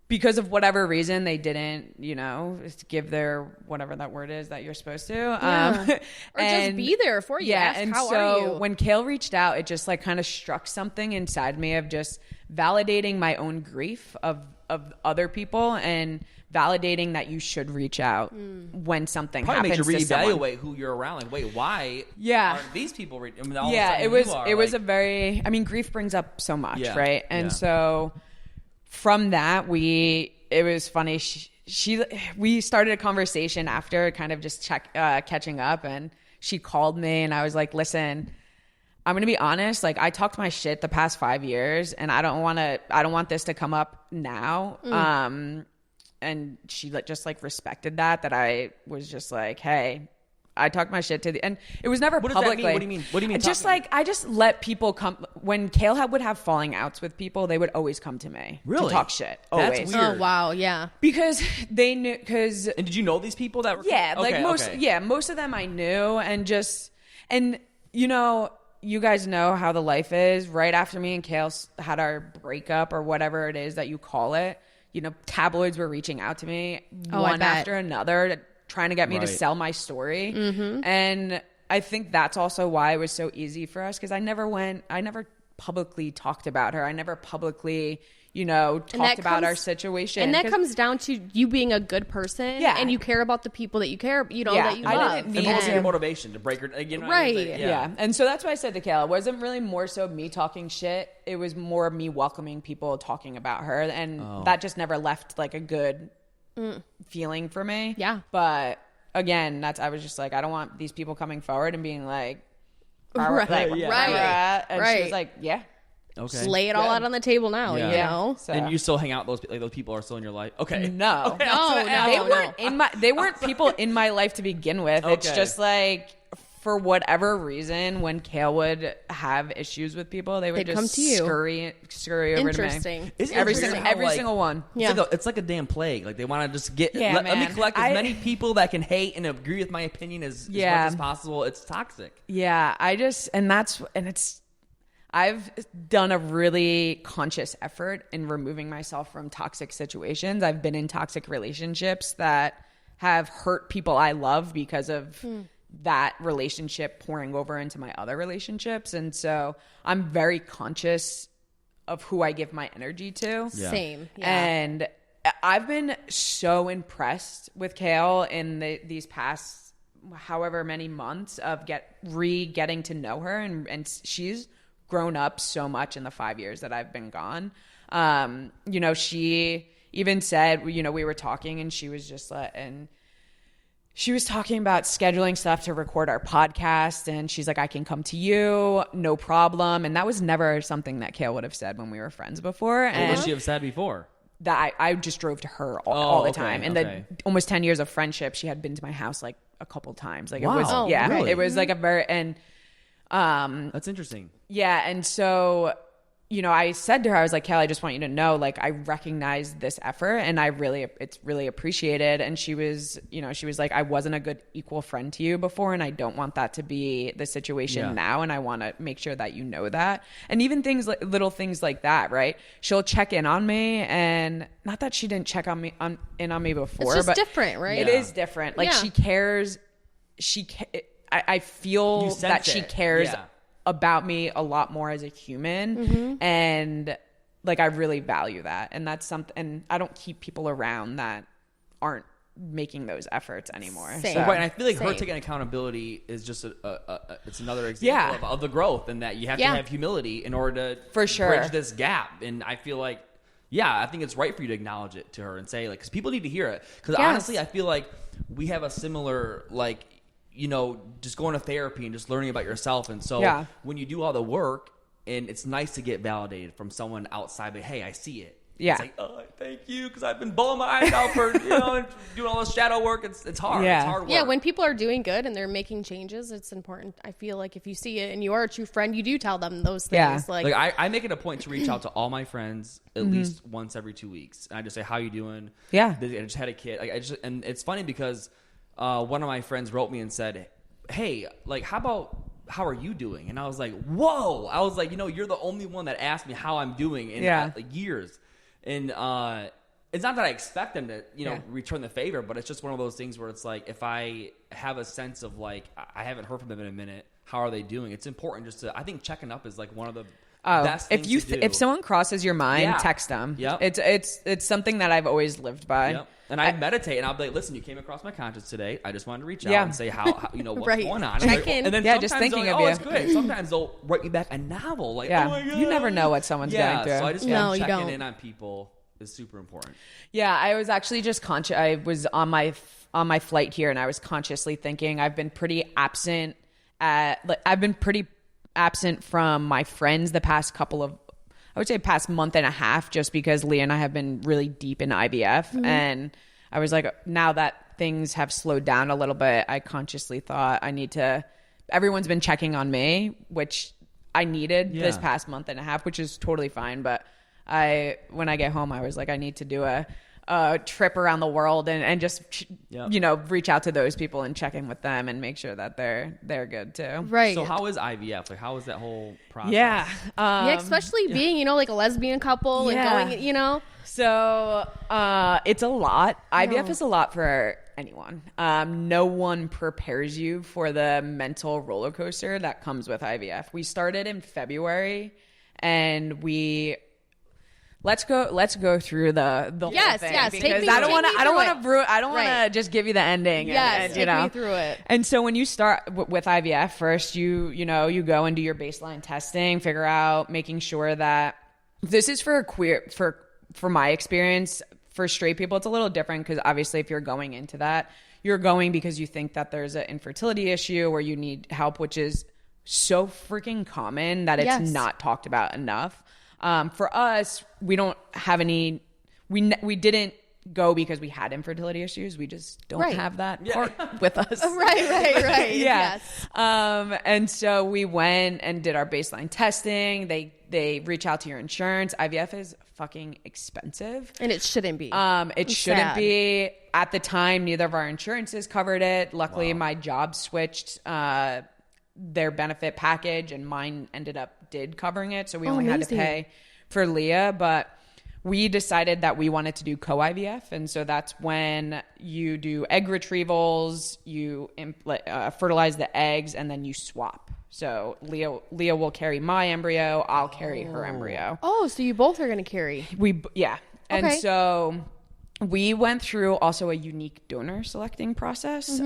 because of whatever reason, they didn't, you know, give their, whatever that word is that you're supposed to. Or just be there for you. Yeah. Ask, and how so are you? when Kail reached out, it just like kind of struck something inside me of just validating my own grief of other people, and validating that you should reach out when something probably happens makes you to someone. reevaluate who you're around. Like, wait, why aren't these people it was a very, I mean, grief brings up so much, right? And so from that, it was funny. We started a conversation after, kind of just catching up, and she called me, and I was like, listen, I'm going to be honest. Like, I talked my shit the past 5 years, and I don't want this to come up now. And she just like respected that I was just like, hey, I talked my shit and it was never publicly. Does that mean? What do you mean? Just like, I just let people come. When Kail would have falling outs with people, they would always come to me to talk shit. Always. That's weird. Oh, wow. Yeah. Because they knew, and did you know these people that were? Yeah. Like most of them I knew, and you know, you guys know how the life is. Right after me and Kail had our breakup, or whatever it is that you call it, you know, tabloids were reaching out to me one after another, trying to get me to sell my story. And I think that's also why it was so easy for us, because I never publicly talked about her. I never publicly, you know, talked about our situation. And that comes down to you being a good person, and you care about the people that you care, that you love. I didn't need your motivation to break her, you know, right? Yeah. And so that's why I said to Kail, it wasn't really more so me talking shit. It was more me welcoming people talking about her, and that just never left like a good feeling for me. Yeah. But again, I was just like, I don't want these people coming forward and being like, right. And she was like, yeah. Okay. lay it all out on the table now. Yeah. You know. So. And you still hang out with those people are still in your life? Okay. No. Okay, No, They weren't people in my life to begin with. It's Okay. just like, for whatever reason, when Kail would have issues with people, they would They'd just come to you. scurry over to me. Interesting. Isn't it Every weird single, how, every like, single one. Yeah. It's like a damn plague. Like they want to just get. Yeah, let me man. collect as many people that can hate and agree with my opinion as much as possible. It's toxic. Yeah, I've done a really conscious effort in removing myself from toxic situations. I've been in toxic relationships that have hurt people I love because of that relationship pouring over into my other relationships. And so I'm very conscious of who I give my energy to. Yeah. Same. Yeah. And I've been so impressed with Kail in these past however many months of getting to know her, and she's grown up so much in the 5 years that I've been gone. You know, she even said, you know, we were talking and she was just she was talking about scheduling stuff to record our podcast, and she's like, I can come to you, no problem. And that was never something that Kail would have said when we were friends before. What And would she have said before? that I just drove to her all the okay, time. And okay. the almost 10 years of friendship, she had been to my house like a couple times. Like Wow. it was, Oh, yeah, really? it was like a very, and That's interesting. yeah. And so, you know, I said to her, I was like, Kail, I just want you to know, like, I recognize this effort and it's really appreciated. And she was like, I wasn't a good equal friend to you before, and I don't want that to be the situation now. And I want to make sure that you know that. And even little things like that, right? She'll check in on me, and not that she didn't check in on me before, It's just but different, right? it is different. Like she cares. I feel You sense that she it. cares Yeah. about me a lot more as a human, and like I really value that. And that's something, and I don't keep people around that aren't making those efforts anymore. Same. So, Right, and I feel like her Same. taking accountability is just it's another example of the growth, and that you have to have humility in order to For sure. bridge this gap. And I feel like, I think it's right for you to acknowledge it to her and say, like, because people need to hear it. Because honestly, I feel like we have a similar, like, you know, just going to therapy and just learning about yourself. And so when you do all the work, and it's nice to get validated from someone outside, but hey, I see it. Yeah. It's like, oh, thank you, because I've been bawling my eyes out for, you know, and doing all this shadow work. It's hard. Yeah. It's hard work. Yeah, when people are doing good and they're making changes, it's important. I feel like if you see it and you are a true friend, you do tell them those things. Yeah. Like I make it a point to reach out to all my friends at least once every 2 weeks. And I just say, how you doing? Yeah. I just had a kid. And it's funny because one of my friends wrote me and said, hey, like, how are you doing? And I was like, whoa. I was like, you know, you're the only one that asked me how I'm doing in like years. And it's not that I expect them to, you know, return the favor, but it's just one of those things where it's like, if I have a sense of like, I haven't heard from them in a minute, how are they doing? It's important just to, I think checking up is like one of the best things to do. If someone crosses your mind, text them. Yep. It's something that I've always lived by. Yep. And I meditate, and I'll be like, listen, you came across my conscience today. I just wanted to reach out and say how you know, what's going on. Check in. And then just sometimes thinking they're of like, you. it's great. Sometimes they'll write me back a novel. Like, oh my God. You never know what someone's going through. So I just No, want you checking don't. in on people is super important. Yeah, I was actually just conscious. I was on my flight here, and I was consciously thinking I've been pretty absent. I've been pretty absent from my friends the past past month and a half, just because Leah and I have been really deep in IVF, and I was like, now that things have slowed down a little bit, I consciously thought I need to. Everyone's been checking on me, which I needed this past month and a half, which is totally fine, but. When I get home, I was like, I need to do a trip around the world and just, you know, reach out to those people and check in with them and make sure that they're good too. right. So how is IVF? Like, how is that whole process? Yeah. especially being, you know, like a lesbian couple and going, you know. So it's a lot. IVF is a lot for anyone. No one prepares you for the mental roller coaster that comes with IVF. We started in February, and Let's go through the whole Yes, thing, yes. because Take me I don't want to Right. to just give you the ending. Yes, and, take me through it. And so when you start with IVF, first you go and do your baseline testing, figure out, making sure that this is for my experience. For straight people, it's a little different, because obviously if you're going into that, you're going because you think that there's an infertility issue or you need help, which is so freaking common that it's not talked about enough. For us, we don't have any, we didn't go because we had infertility issues. We just don't have that part with us. Right. Yeah. Yes. And so we went and did our baseline testing. They reach out to your insurance. IVF is fucking expensive. And it shouldn't be. It shouldn't be. At the time, neither of our insurances covered it. Luckily, my job switched their benefit package, and mine did covering it. So we only had to pay for Leah. But we decided that we wanted to do co-IVF. And so that's when you do egg retrievals, you fertilize the eggs, and then you swap. So Leah will carry my embryo. I'll carry her embryo. Oh, so you both are going to carry. And Okay. so we went through also a unique donor selecting process.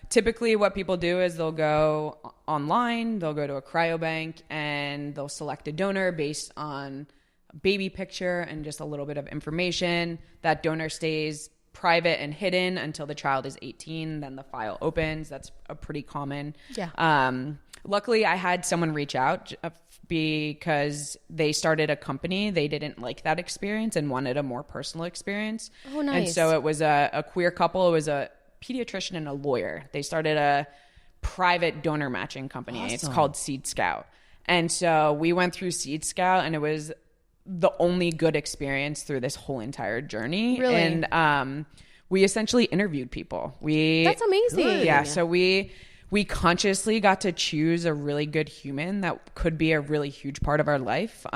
Typically what people do is they'll go online, they'll go to a cryobank, and they'll select a donor based on a baby picture and just a little bit of information. That donor stays private and hidden until the child is 18. Then the file opens. That's a pretty common. Yeah. Luckily, I had someone reach out because they started a company. They didn't like that experience and wanted a more personal experience. Oh, nice. And so it was a queer couple. It was a pediatrician and a lawyer. They started a private donor matching company. Awesome. It's called Seed Scout. And so we went through Seed Scout, and it was the only good experience through this whole entire journey. Really? And we essentially interviewed people. That's amazing. Yeah. So we consciously got to choose a really good human that could be a really huge part of our life.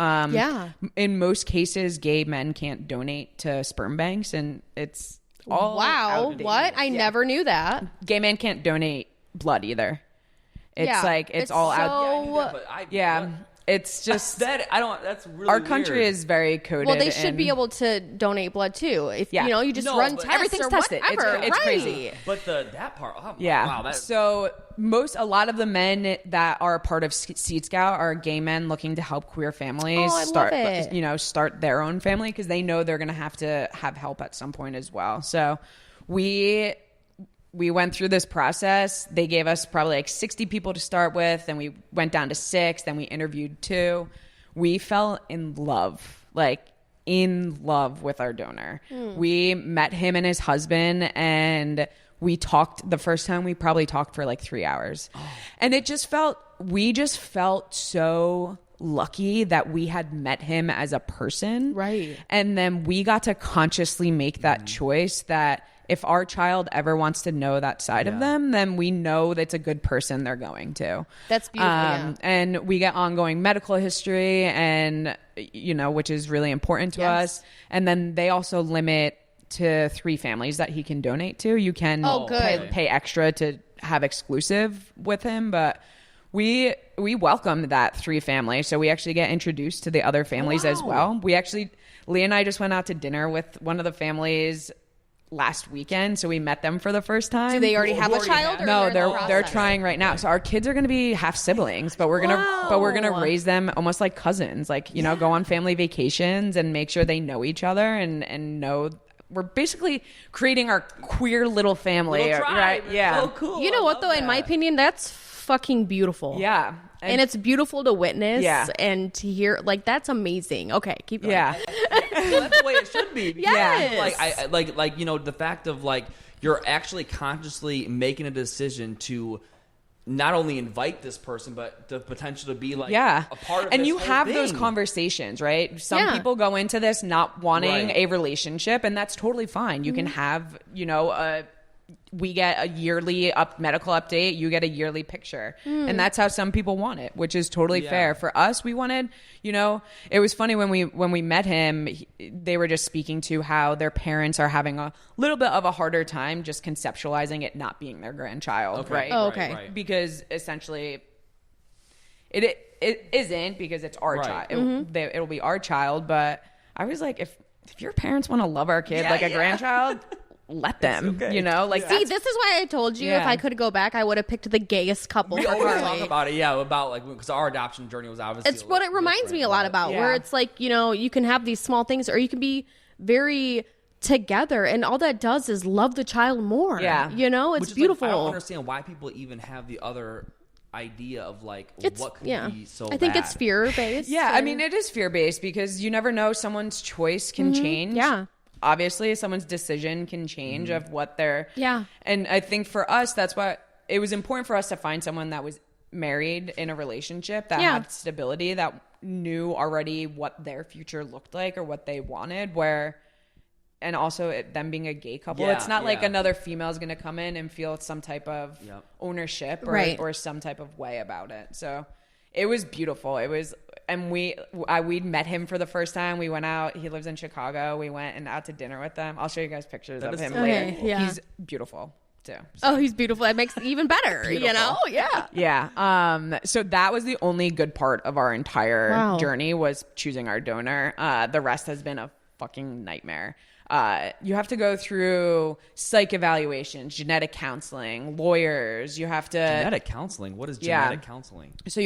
In most cases, gay men can't donate to sperm banks, and it's all outdated. What? I never knew that. Gay men can't donate blood either. It's all out. It's just that that's really our country is very coded. Well, they should be able to donate blood too. If you just run tests, everything's or tested. Whatever. It's crazy. But that part, wow. So a lot of the men that are a part of Seed Scout are gay men looking to help queer families start their own family, because they know they're going to have help at some point as well. So we went through this process. They gave us probably like 60 people to start with, and we went down to 6. Then we interviewed 2. We fell in love with our donor. We met him and his husband, and we talked. The first time we probably talked for like 3 hours. And we just felt so lucky that we had met him as a person. Right. And then we got to consciously make that choice that if our child ever wants to know that side of them, then we know that's a good person they're going to. That's beautiful. And we get ongoing medical history, and which is really important to us. And then they also limit to 3 families that he can donate to. You can pay extra to have exclusive with him, but we welcome that 3 families. So we actually get introduced to the other families as well. Leah and I just went out to dinner with one of the families last weekend, so we met them for the first time. Do they already have a child? No, they're trying right now. So our kids are going to be half siblings, but we're gonna raise them almost like cousins. Go on family vacations and make sure they know each other and know. We're basically creating our queer little family, little tribe. Right? Yeah. So cool. You know what though? In my opinion, that's fucking beautiful. Yeah. And it's beautiful to witness and to hear. That's amazing. Okay, keep going. Yeah. Well, that's the way it should be. Yes. The fact of you're actually consciously making a decision to not only invite this person, but the potential to be a part of and this you whole have thing. those conversations, right? Some people go into this not wanting a relationship, and that's totally fine. You can have, we get a yearly medical update, you get a yearly picture. And that's how some people want it, which is totally fair. For us, we wanted, it was funny when we met him, they were just speaking to how their parents are having a little bit of a harder time just conceptualizing it not being their grandchild, right? Oh, okay. Right. Because essentially it isn't, because it's our child. It'll be our child, but I was like, if your parents want to love our kid like a grandchild, let them, okay. See, this is why I told you if I could go back, I would have picked the gayest couple. We for always Carly. talk about it, because our adoption journey was obviously. It's what it reminds me a lot about, where it's you can have these small things, or you can be very together, and all that does is love the child more. Yeah, it's Which beautiful. I don't understand why people even have the other idea of like what could be so I think bad. it's fear based. Yeah, I mean, it is fear-based because you never know, someone's choice can change. Yeah. Obviously, someone's decision can change of what they're... Yeah. And I think for us, that's why it was important for us to find someone that was married in a relationship that had stability, that knew already what their future looked like or what they wanted, and also them being a gay couple. It's not like another female is going to come in and feel some type of ownership or some type of way about it. So it was beautiful. It was, and we'd met him for the first time. We went out. He lives in Chicago. We went and out to dinner with them. I'll show you guys pictures of him later. Yeah. He's beautiful too. So. Oh, he's beautiful. That makes it even better, you know? Yeah. Yeah. So that was the only good part of our entire journey, was choosing our donor. The rest has been a fucking nightmare. You have to go through psych evaluations, genetic counseling, lawyers. You have to... Genetic counseling? What is genetic counseling? So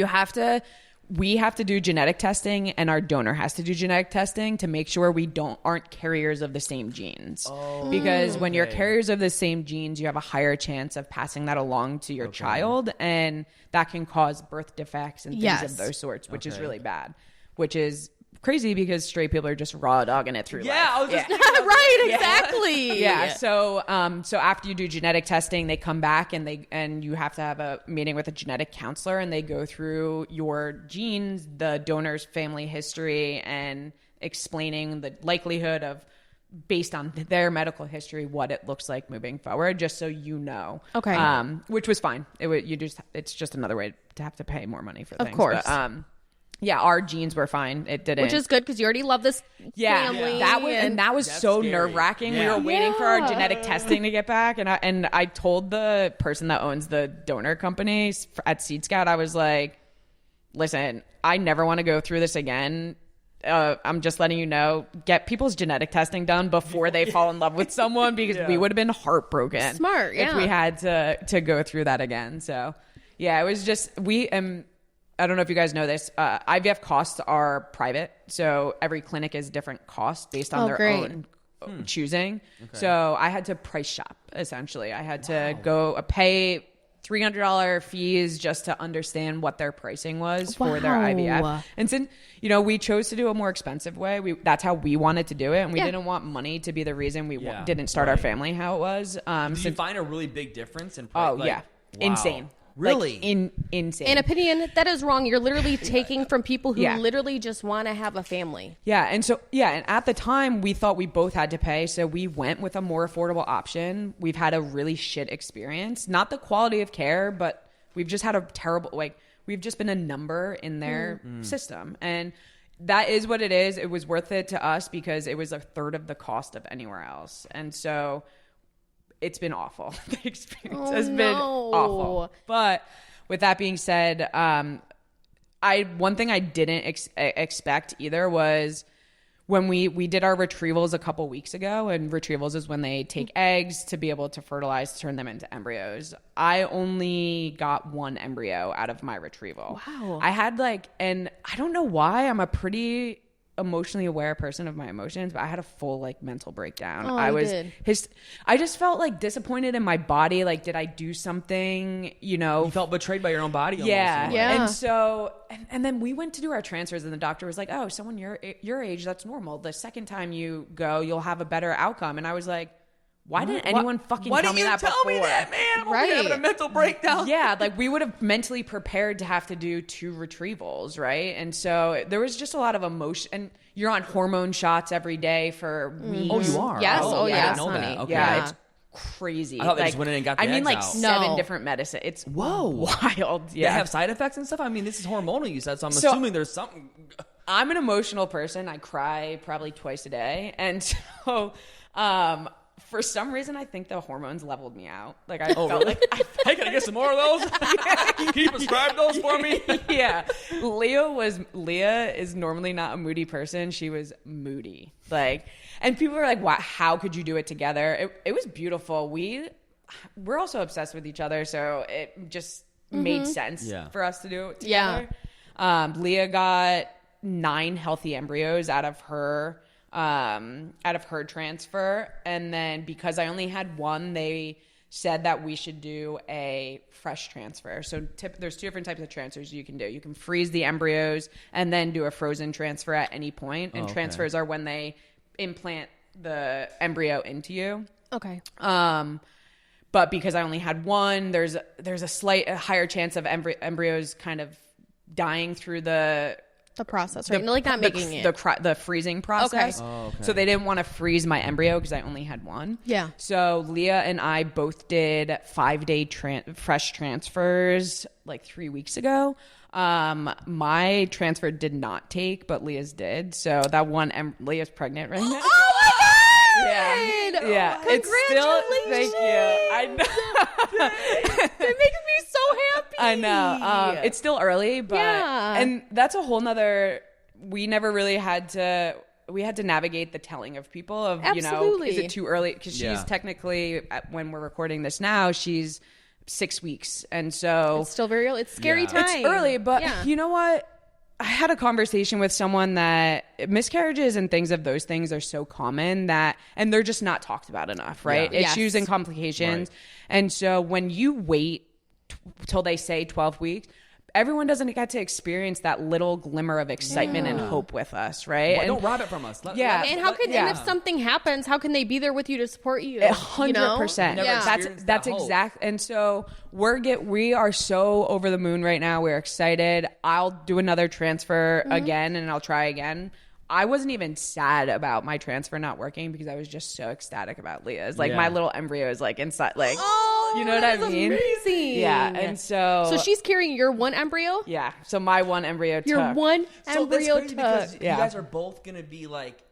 we have to do genetic testing, and our donor has to do genetic testing to make sure we aren't carriers of the same genes. Because when you're carriers of the same genes, you have a higher chance of passing that along to your child, and that can cause birth defects and things of those sorts, which is really bad. Which is crazy because straight people are just raw dogging it through life. I was just Right, exactly. Yeah. So after you do genetic testing, they come back and you have to have a meeting with a genetic counselor, and they go through your genes, the donor's family history, and explaining the likelihood of, based on their medical history, what it looks like moving forward, just so you know. Okay. Which was fine. It's just another way to have to pay more money for things. Of course. But, yeah, our genes were fine. It didn't. Which is good because you already love this family. That was so scary. nerve-wracking. Yeah. We were waiting for our genetic testing to get back, and I told the person that owns the donor company at Seed Scout, I was like, listen, I never want to go through this again. I'm just letting you know, get people's genetic testing done before they fall in love with someone, because we would have been heartbroken. Smart, if we had to go through that again. So yeah, it was just, I don't know if you guys know this. IVF costs are private, so every clinic is different cost based on their own choosing. Okay. So I had to price shop, essentially. I had to go pay $300 fees just to understand what their pricing was for their IVF. And since we chose to do a more expensive way, that's how we wanted to do it, and we didn't want money to be the reason we didn't start our family how it was. Did you find a really big difference in price? Oh, yeah. Insane. Really? Insane. In opinion, that is wrong. You're literally taking from people who literally just want to have a family. Yeah. And so, and at the time we thought we both had to pay. So we went with a more affordable option. We've had a really shit experience. Not the quality of care, but we've just had a terrible, we've just been a number in their system. And that is what it is. It was worth it to us because it was a third of the cost of anywhere else. And so it's been awful. The experience has been awful. But with that being said, one thing I didn't expect either was when we did our retrievals a couple weeks ago, and retrievals is when they take eggs to be able to fertilize, to turn them into embryos. I only got one embryo out of my retrieval. Wow. I had and I don't know why, I'm a pretty emotionally aware person of my emotions, but I had a full mental breakdown. I just felt disappointed in my body. Did I do something, you felt betrayed by your own body almost. Yeah. And so and then we went to do our transfers, and the doctor was like, oh, someone your age, that's normal. The second time you go, you'll have a better outcome. And I was like, why didn't anyone fucking tell me that before? Why didn't you tell me that, man? I'm having a mental breakdown. Yeah, we would have mentally prepared to have to do 2 retrievals, right? And so there was just a lot of emotion. And you're on hormone shots every day for weeks. Oh, you are? Yes. Oh, yes, I didn't know honey. that. Okay. Yeah, it's crazy. I thought they just went in and got the eggs out. 7 different medicines. It's wild. Yeah. They have side effects and stuff? I mean, this is hormonal, you said, so I'm assuming there's something. I'm an emotional person. I cry probably twice a day. And so for some reason, I think the hormones leveled me out. I felt really? Hey, can I get some more of those? Can you prescribe those for me? Yeah. Leah is normally not a moody person. She was moody. And people were like, wow, how could you do it together? It was beautiful. We're also obsessed with each other, so it just made sense for us to do it together. Yeah. Leah got 9 healthy embryos out of her transfer, and then because I only had one, they said that we should do a fresh transfer. So there's 2 different types of transfers you can do. You can freeze the embryos and then do a frozen transfer at any point. And transfers are when they implant the embryo into you. Okay. But because I only had one, there's a higher chance of embryos kind of dying through the process, right? Not making it. The freezing process. Okay. Oh, okay. So they didn't want to freeze my embryo because I only had one. Yeah. So Leah and I both did 5-day fresh transfers like 3 weeks ago. My transfer did not take, but Leah's did. So that one, Leah's pregnant right now. Oh my God! Yeah. It's still, thank you. I know. It makes me so happy. I know. It's still early, but Yeah. and that's a whole nother. We never really had to. We had to navigate the telling of people of Absolutely. Is it too early? Because she's technically, when we're recording this now, she's 6 weeks, and so It's still very early. It's scary time. it's early. But you know what? I had a conversation with someone that miscarriages and things of those things are so common and they're just not talked about enough, right? Yeah. Issues and complications. Right. And so when you wait till they say 12 weeks, everyone doesn't get to experience that little glimmer of excitement and hope with us, right? Well, don't rob it from us. And if something happens, how can they be there with you to support you? 100%. Yeah. That's exact. And so we are so over the moon right now. We're excited. I'll do another transfer again, and I'll try again. I wasn't even sad about my transfer not working because I was just so ecstatic about Leah's. Like my little embryo is like inside, like, you know what I mean? Amazing. Yeah. And so she's carrying your one embryo? Yeah. So my one embryo took. Your one embryo that's crazy because took. you guys are both going to be like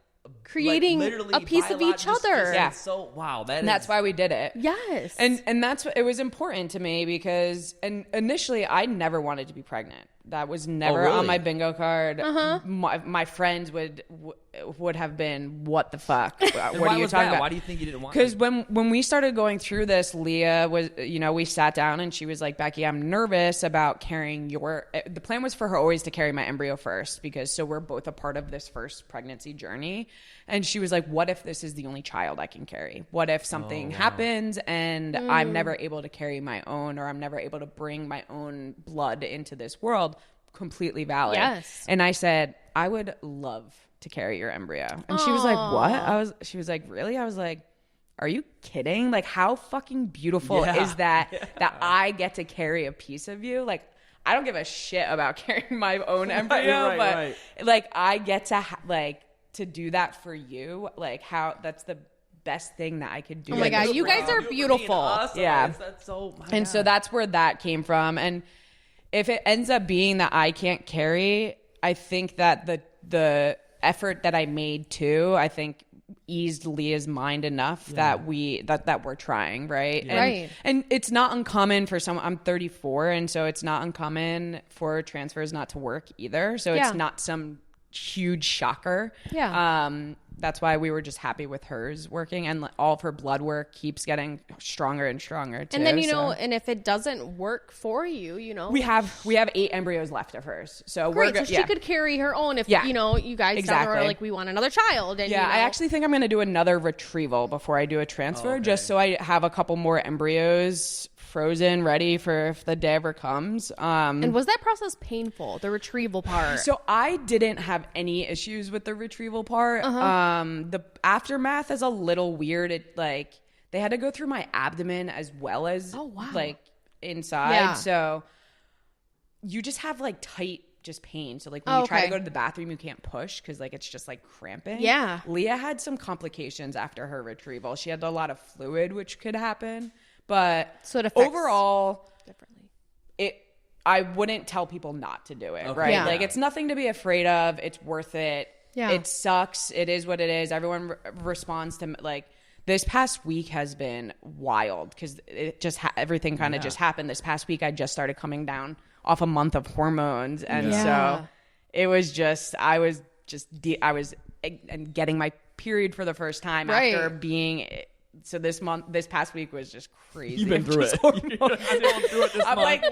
Creating literally a piece of each other. Yeah. So wow, That's why we did it. Yes. And that's what it was important to me because initially I never wanted to be pregnant. That was never on my bingo card. My friends would have been, what the fuck? What are you talking about? Why do you think you didn't want? Because when we started going through this, Leah was, we sat down and she was like, Becky, I'm nervous about carrying the plan was for her always to carry my embryo first so we're both a part of this first pregnancy journey. And she was like, what if this is the only child I can carry? What if something happens and I'm never able to carry my own, or I'm never able to bring my own blood into this world? Completely valid. Yes. And I said, I would love to carry your embryo. And she was like, what? She was like, really? I was like, are you kidding? Like, how fucking beautiful is that I get to carry a piece of you? Like, I don't give a shit about carrying my own embryo, but like, I get to to do that for you. Like, how that's the best thing that I could do. Oh my God, you guys are beautiful. Yeah. And so that's where that came from. And if it ends up being that I can't carry, I think that the effort that I made too, I think eased Leah's mind enough that we're trying, right? Right. And it's not uncommon for someone. I'm 34, and so it's not uncommon for transfers not to work either. So it's not some huge shocker. Yeah. That's why we were just happy with hers working, and all of her blood work keeps getting stronger and stronger too. And then and if it doesn't work for you, we have 8 embryos left of hers, so great. So she could carry her own if you guys down the road, like, we want another child. And I actually think I'm going to do another retrieval before I do a transfer, just so I have a couple more embryos frozen, ready for if the day ever comes. And was that process painful, the retrieval part? So I didn't have any issues with the retrieval part. The aftermath is a little weird. It they had to go through my abdomen as well as inside. Yeah. So you just have tight pain. So when you try to go to the bathroom, you can't push because it's just cramping. Yeah. Leah had some complications after her retrieval. She had a lot of fluid, which could happen. But so it affects overall, differently. I wouldn't tell people not to do it, right? Yeah. It's nothing to be afraid of. It's worth it. Yeah. It sucks. It is what it is. Everyone responds to this past week has been wild because it just everything kind of just happened. This past week, I just started coming down off a month of hormones, and so it was just I was getting my period for the first time after being so this past week was just crazy. You've been through it. I'm like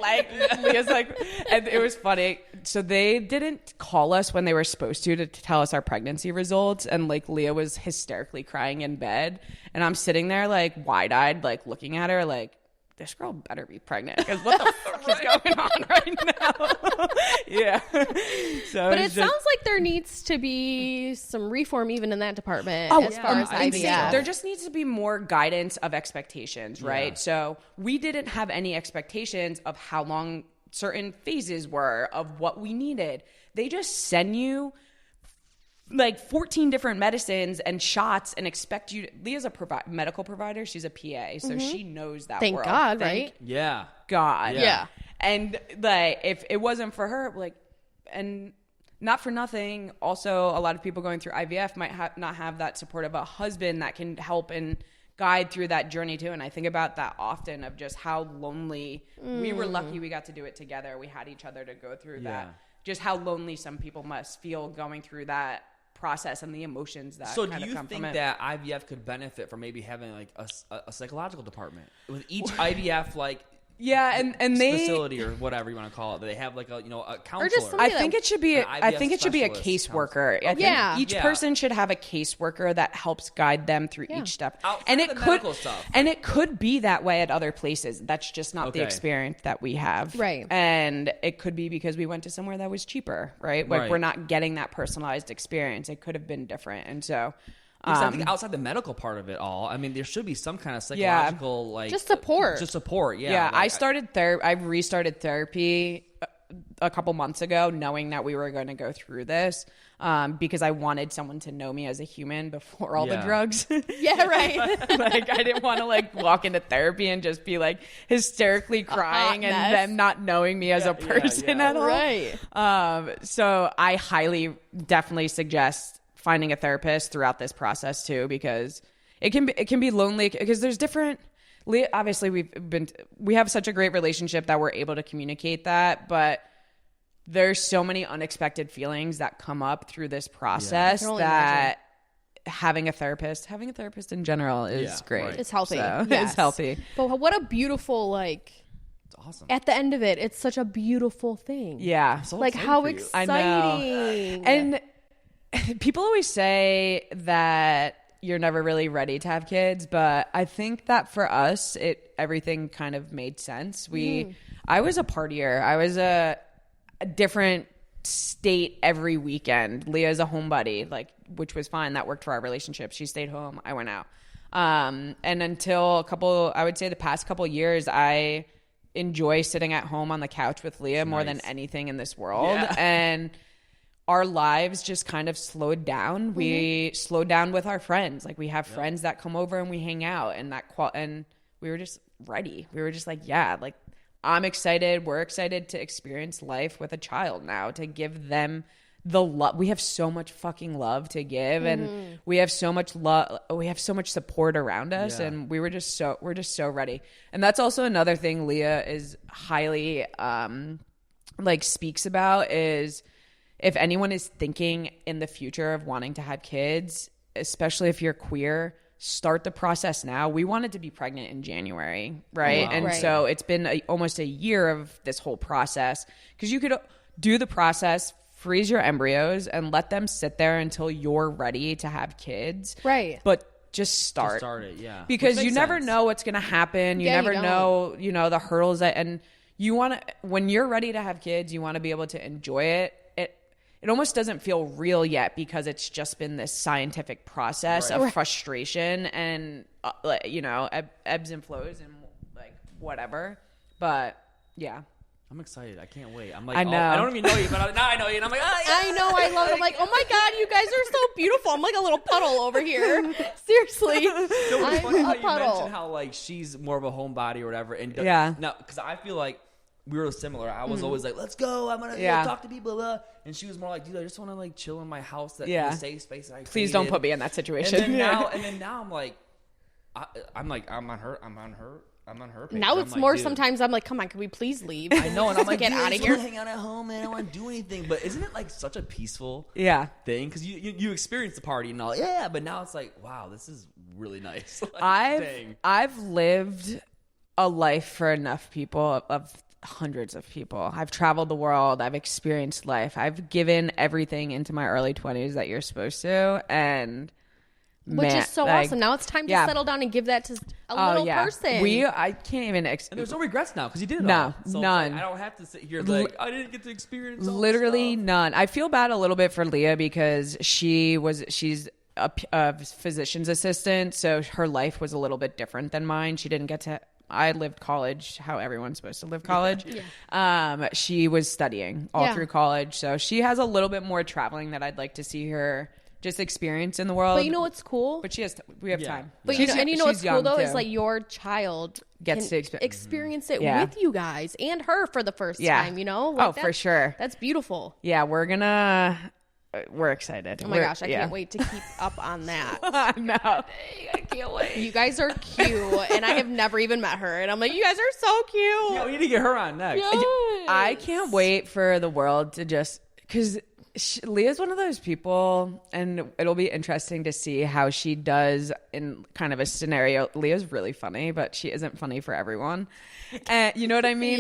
Leah's like, and it was funny. So they didn't call us when they were supposed to tell us our pregnancy results. And like Leah was hysterically crying in bed. And I'm sitting there like wide-eyed, like looking at her like, this girl better be pregnant because what the fuck is going on right now? Yeah. So but it sounds like there needs to be some reform even in that department as far as IVF. There just needs to be more guidance of expectations, right? Yeah. So we didn't have any expectations of how long certain phases were of what we needed. They just send you like 14 different medicines and shots and expect you to, Leah's a medical provider. She's a PA. So she knows that Thank world. God, right? Yeah. God. Yeah. And like, if it wasn't for her, like, and not for nothing, also a lot of people going through IVF might not have that support of a husband that can help and guide through that journey too. And I think about that often of just how lonely we were. Lucky we got to do it together. We had each other to go through that. Just how lonely some people must feel going through that process and the emotions that so kind do of you come think from it. that IVF could benefit from maybe having like a psychological department with each IVF like facility or whatever you want to call it? They have like a counselor. Or just I think it should be a specialist caseworker. counselor. I think each person should have a caseworker that helps guide them through each step. And it could stuff. And it could be that way at other places. That's just not the experience that we have. Right. And it could be because we went to somewhere that was cheaper, right? Like we're not getting that personalized experience. It could have been different. And so I think outside the medical part of it all, I mean, there should be some kind of psychological, like just support. Yeah, like, I restarted therapy a couple months ago, knowing that we were going to go through this, because I wanted someone to know me as a human before all the drugs. Yeah, right. Like I didn't want to like walk into therapy and just be like hysterically crying and them not knowing me as a person at all. Right. So I definitely suggest finding a therapist throughout this process too, because it can be lonely because there's different. Obviously, we have such a great relationship that we're able to communicate that, but there's so many unexpected feelings that come up through this process that having a therapist in general is great. Right. It's healthy. So, it's healthy. But what a beautiful it's awesome. At the end of it, it's such a beautiful thing. Yeah. So like how exciting. I know. And people always say that you're never really ready to have kids, but I think that for us, everything kind of made sense. I was a partier. I was a different state every weekend. Leah's a homebody, which was fine. That worked for our relationship. She stayed home. I went out. And until I would say the past couple years, I enjoy sitting at home on the couch with Leah more than anything in this world. Yeah. And our lives just kind of slowed down. We slowed down with our friends. Like we have friends that come over and we hang out, and and we were just ready. We were just like, I'm excited. We're excited to experience life with a child now, to give them the love. We have so much fucking love to give, and we have so much love. We have so much support around us, and we're just so ready. And that's also another thing Leah is highly speaks about is, if anyone is thinking in the future of wanting to have kids, especially if you're queer, start the process now. We wanted to be pregnant in January, right? Wow. And so it's been almost a year of this whole process, because you could do the process, freeze your embryos, and let them sit there until you're ready to have kids. Right. But just start. Just start it, yeah. Because you never know what's going to happen. You never know, the hurdles and you want to, when you're ready to have kids, you want to be able to enjoy it. It almost doesn't feel real yet, because it's just been this scientific process of frustration and, ebbs and flows and whatever. But yeah. I'm excited. I can't wait. I'm like, I know. I don't even know you, but now I know you. And I'm like, I know. I love it. I'm like, oh my God, you guys are so beautiful. I'm like a little puddle over here. Seriously. So it's funny how you puddle. mentioned how she's more of a homebody or whatever. And no, because I feel like we were similar. I was always like, let's go. I'm going to talk to people. Blah. And she was more like, dude, I just want to chill in my house. That in a safe space. That I Please don't put me in that situation. And then now I'm like, I'm on her page. Now it's more sometimes I'm like, come on, can we please leave? I know, and I'm like, get out of here. Hang out at home, man. I don't want to do anything. But isn't it such a peaceful thing? Because you experience the party and all, but now it's like, wow, this is really nice. Like, I've lived a life for enough people, of hundreds of people. I've traveled the world. I've experienced life. I've given everything into my early 20s that you're supposed to, and which is so awesome. Now it's time to settle down and give that to a little person. I can't even. And there's no regrets now because you did it No, all. So none. Like, I don't have to sit here like I didn't get to experience all literally this stuff. none. I feel bad a little bit for Leah because she's a physician's assistant, so her life was a little bit different than mine. She didn't get to. I lived college how everyone's supposed to live college. She was studying all through college, so she has a little bit more traveling that I'd like to see her just experience in the world. But you know what's cool? But we have time. But you know what's cool though is like your child gets to experience it with you guys and her for the first time. You know? Like for sure. That's beautiful. Yeah, we're excited. Oh my gosh, I can't wait to keep up on that. No, I can't wait. You guys are cute, and I have never even met her, and I'm like, you guys are so cute. Yeah, we need to get her on next. Yes. I can't wait for the world to just because Leah's one of those people, and it'll be interesting to see how she does in kind of a scenario. Leah's really funny, but she isn't funny for everyone. And you know what I mean?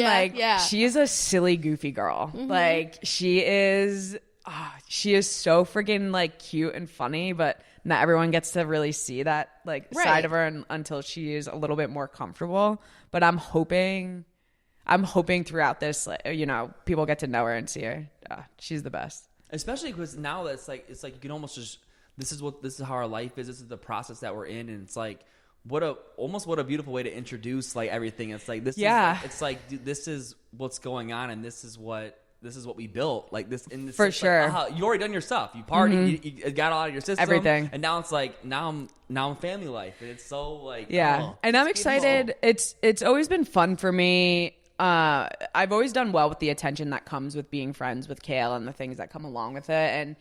She is a silly, goofy girl. Mm-hmm. Like she is so freaking like cute and funny, but not everyone gets to really see that side of her until she is a little bit more comfortable. But I'm hoping throughout this, people get to know her and see her. She's the best. Especially because now that's it's like you can almost just this is how our life is. This is the process that we're in, and it's like what a beautiful way to introduce like everything. It's like this. Yeah. It's like dude, this is what's going on, and this is what we built. Like this, and this for is sure. Like, you already done your stuff. You partied. You got all out of your system. Everything. And now it's like now I'm family life, and it's so like and I'm excited. It's always been fun for me. I've always done well with the attention that comes with being friends with Kail and the things that come along with it. And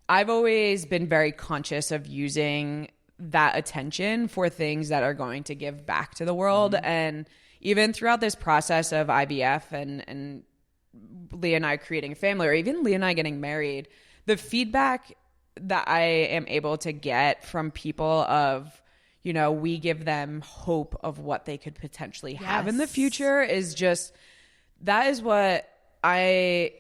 I've always been very conscious of using that attention for things that are going to give back to the world. Mm-hmm. And even throughout this process of IVF and Leah and I creating a family, or even Leah and I getting married, the feedback that I am able to get from people of, we give them hope of what they could potentially have in the future is just, that is what I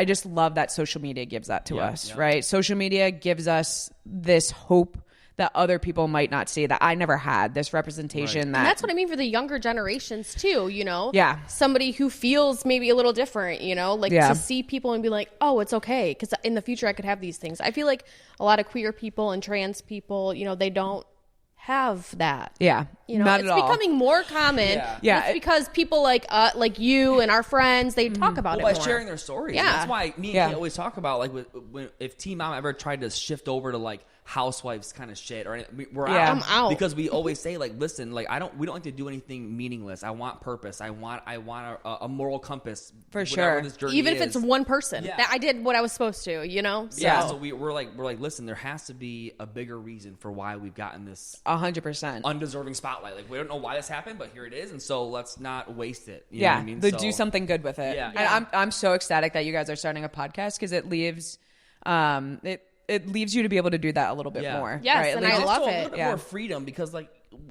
just love that social media gives that to us, right? Social media gives us this hope that other people might not see, that I never had, this representation. And that's what I mean for the younger generations too, Yeah. Somebody who feels maybe a little different, to see people and be like, oh, it's okay, because in the future I could have these things. I feel like a lot of queer people and trans people, they don't have that. Yeah. Not it's at all. becoming more common. Yeah. It's because people like you and our friends, they talk about it more. By sharing their stories. Yeah. And that's why me and Kate always talk about if Teen Mom ever tried to shift over to housewives kind of shit, or we're out. I'm out. Because we always say listen, we don't like to do anything meaningless. I want purpose. I want a moral compass for sure. This journey even if is. it's one person that I did what I was supposed to, So we're like listen, there has to be a bigger reason for why we've gotten this 100% undeserving spotlight. We don't know why this happened, but here it is, and so let's not waste it. You know what I mean? Do something good with it. Yeah. And I'm so ecstatic that you guys are starting a podcast because it leaves it leaves you to be able to do that a little bit more. Yes, right? and I love also it. A little bit more freedom because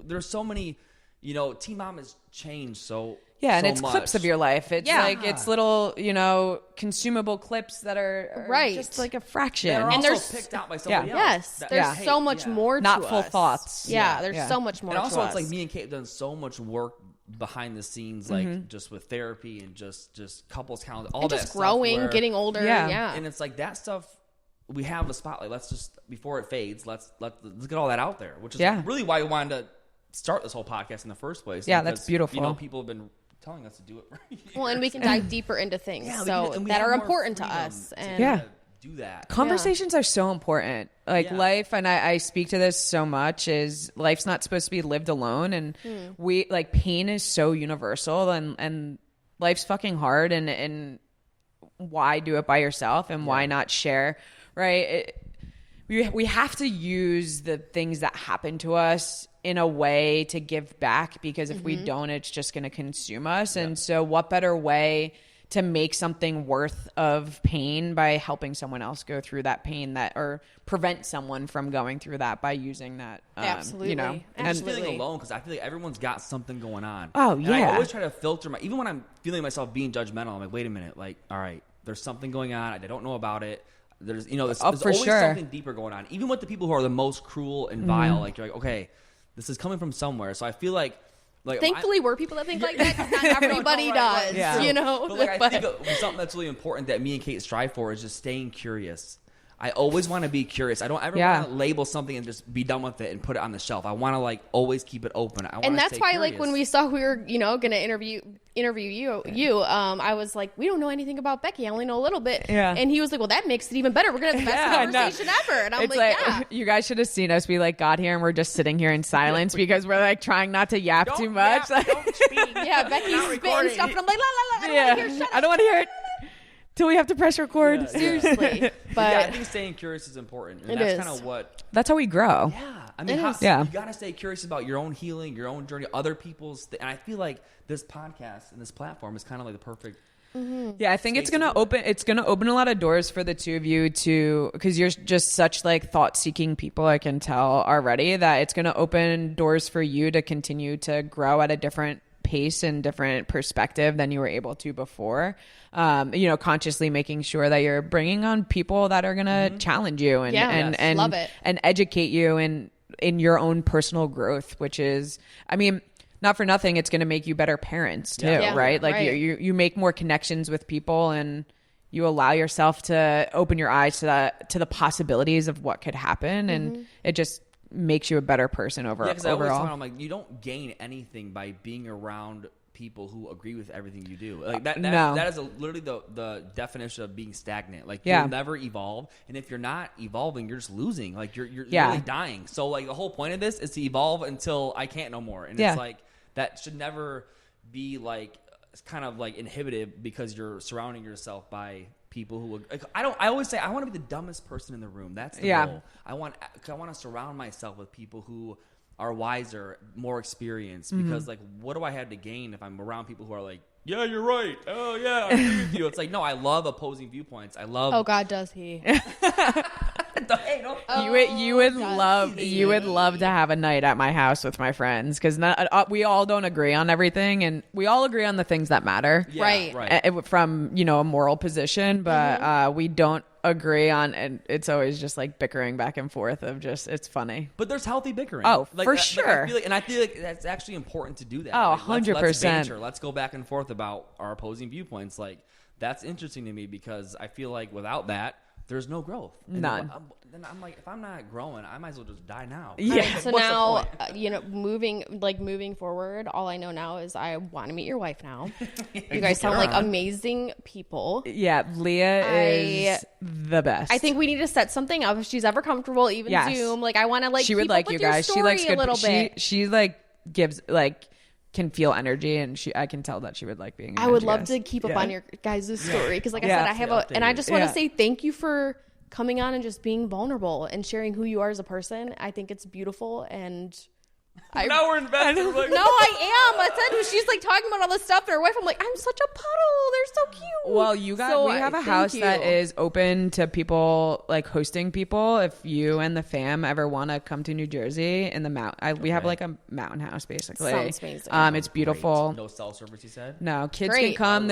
there's so many, Teen Mom has changed so and so it's much. clips of your life. It's it's little, consumable clips that are just like a fraction. They're and also picked out by somebody else. Yes, there's so much more to not full us. thoughts. Yeah, there's so much more and also to it's us. me and Kate have done so much work behind the scenes, just with therapy and just couples counseling, all and that just stuff growing, where, getting older. Yeah. And it's like that stuff. We have the spotlight. Let's just before it fades. Let's get all that out there, which is really why we wanted to start this whole podcast in the first place. Yeah, that's beautiful. People have been telling us to do it for years. Well, and we can dive deeper into things that are important to us. And do that. Conversations are so important. Life, and I speak to this so much, is life's not supposed to be lived alone, and we pain is so universal, and life's fucking hard, and why do it by yourself, and why not share? Right? We have to use the things that happen to us in a way to give back, because if we don't, it's just going to consume us. And so what better way to make something worth of pain by helping someone else go through that pain or prevent someone from going through that by using that. Absolutely. You know, and just feeling alone, because I feel like everyone's got something going on. Oh, and yeah. I always try to filter even when I'm feeling myself being judgmental, I'm like, wait a minute, like, all right, there's something going on. I don't know about it. There's there's always something deeper going on. Even with the people who are the most cruel and vile, like, you're like, okay, this is coming from somewhere. So I feel like thankfully, we're people that think like that. 'Cause not everybody does, Yeah. you know. But like, I think something that's really important that me and Kate strive for is just staying curious. I always want to be curious. I don't ever want to label something and just be done with it and put it on the shelf. I want to like always keep it open. And that's why, like, when we saw we were, going to interview you, I was like, we don't know anything about Becky. I only know a little bit. Yeah. And he was like, well, that makes it even better. We're gonna have the best conversation ever. And I'm it's like, yeah. You guys should have seen us. We like got here and we're just sitting here in silence because we're like trying not to yap too much. Don't speak. Yeah, Becky's spitting stuff, and I'm like, la la la. I don't want to hear it. Till we have to press record. Yeah, Seriously. But I think staying curious is important. And that's kind of what. That's how we grow. Yeah. I mean, you got to stay curious about your own healing, your own journey, other people's. And I feel like this podcast and this platform is kind of like the perfect. Yeah, I think it's gonna open a lot of doors for the two of you because you're just such like thought-seeking people. I can tell already that it's gonna open doors for you to continue to grow at a different pace and different perspective than you were able to before. Consciously making sure that you're bringing on people that are gonna challenge you and love it. and educate you in your own personal growth, which is, I mean, not for nothing, it's going to make you better parents too, right? Like you make more connections with people, and you allow yourself to open your eyes to the possibilities of what could happen, and it just makes you a better person overall. I always tell them, I'm like, you don't gain anything by being around people who agree with everything you do. Like that is literally the definition of being stagnant. Like you'll never evolve, and if you're not evolving, you're just losing. Like you're really dying. So like the whole point of this is to evolve until I can't no more. And it's like that should never be like kind of like inhibited because you're surrounding yourself by people who like, I always say I want to be the dumbest person in the room. That's the goal. I want to surround myself with people who are wiser, more experienced, because like what do I have to gain if I'm around people who are like, yeah, you're right. Oh yeah, I agree with you. It's like, no, I love opposing viewpoints. I love. Oh God, does he? You would love to have a night at my house with my friends because we all don't agree on everything, and we all agree on the things that matter, right? From a moral position, but we don't agree on, and it's always just like bickering back and forth of just, it's funny. But there's healthy bickering. Oh, like, for sure. I feel like that's actually important to do that. Oh, like, 100%. Let's banter. Let's go back and forth about our opposing viewpoints. Like that's interesting to me because I feel like without that, there's no growth. And none. Then I'm like, if I'm not growing, I might as well just die now. Yeah. Right, so now, moving forward, all I know now is I want to meet your wife now. You guys sound like amazing people. Yeah, Leah is the best. I think we need to set something up if she's ever comfortable, even Zoom. Like I want to she would like you guys. She likes a little bit. She like gives like can feel energy, and I can tell that she would like being. I would love to keep up on your guys' story because, like I said, I have and I just want to say thank you for coming on and just being vulnerable and sharing who you are as a person. I think it's beautiful, and now we're invested. No, I am. I said she's like talking about all this stuff, and her wife. I'm like, I'm such a puddle. They're so cute. Well, we have a house that is open to people, like hosting people. If you and the fam ever want to come to New Jersey in the mountain, we have like a mountain house basically. Sounds amazing. It's beautiful. No cell service, you said? No, kids can come.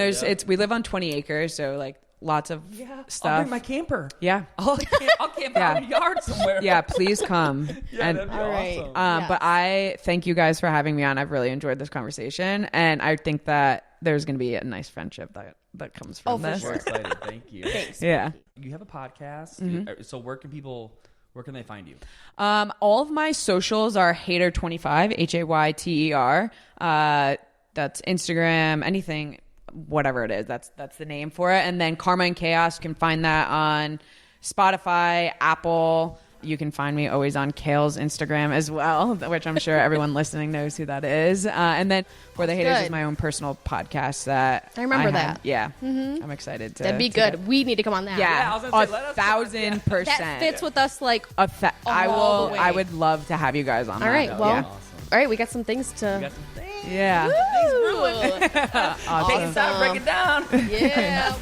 We live on 20 acres, so like lots of stuff. I'll bring my camper. Yeah. I'll camp out in the yard somewhere. Yeah, please come. That'd be awesome. But I thank you guys for having me on. I've really enjoyed this conversation, and I think that there's going to be a nice friendship that comes from this. We're excited. Thank you. Thanks. Yeah. You have a podcast. So where can they find you? All of my socials are Hayter25, Hayter. That's Instagram, anything, whatever it is. That's the name for it. And then Karma and Chaos, you can find that on Spotify, Apple. You can find me always on Kail's Instagram as well, which I'm sure everyone listening knows who that is. And then For the Haters is my own personal podcast that I remember that. Yeah. I'm excited to. That'd be good. We need to come on that. Yeah, I was gonna say, 1,000%. That fits with us like I would love to have you guys on. All right. That, well, all right. We got some things to. Yeah. Thanks, Awesome. Take it down, break it down. Yeah.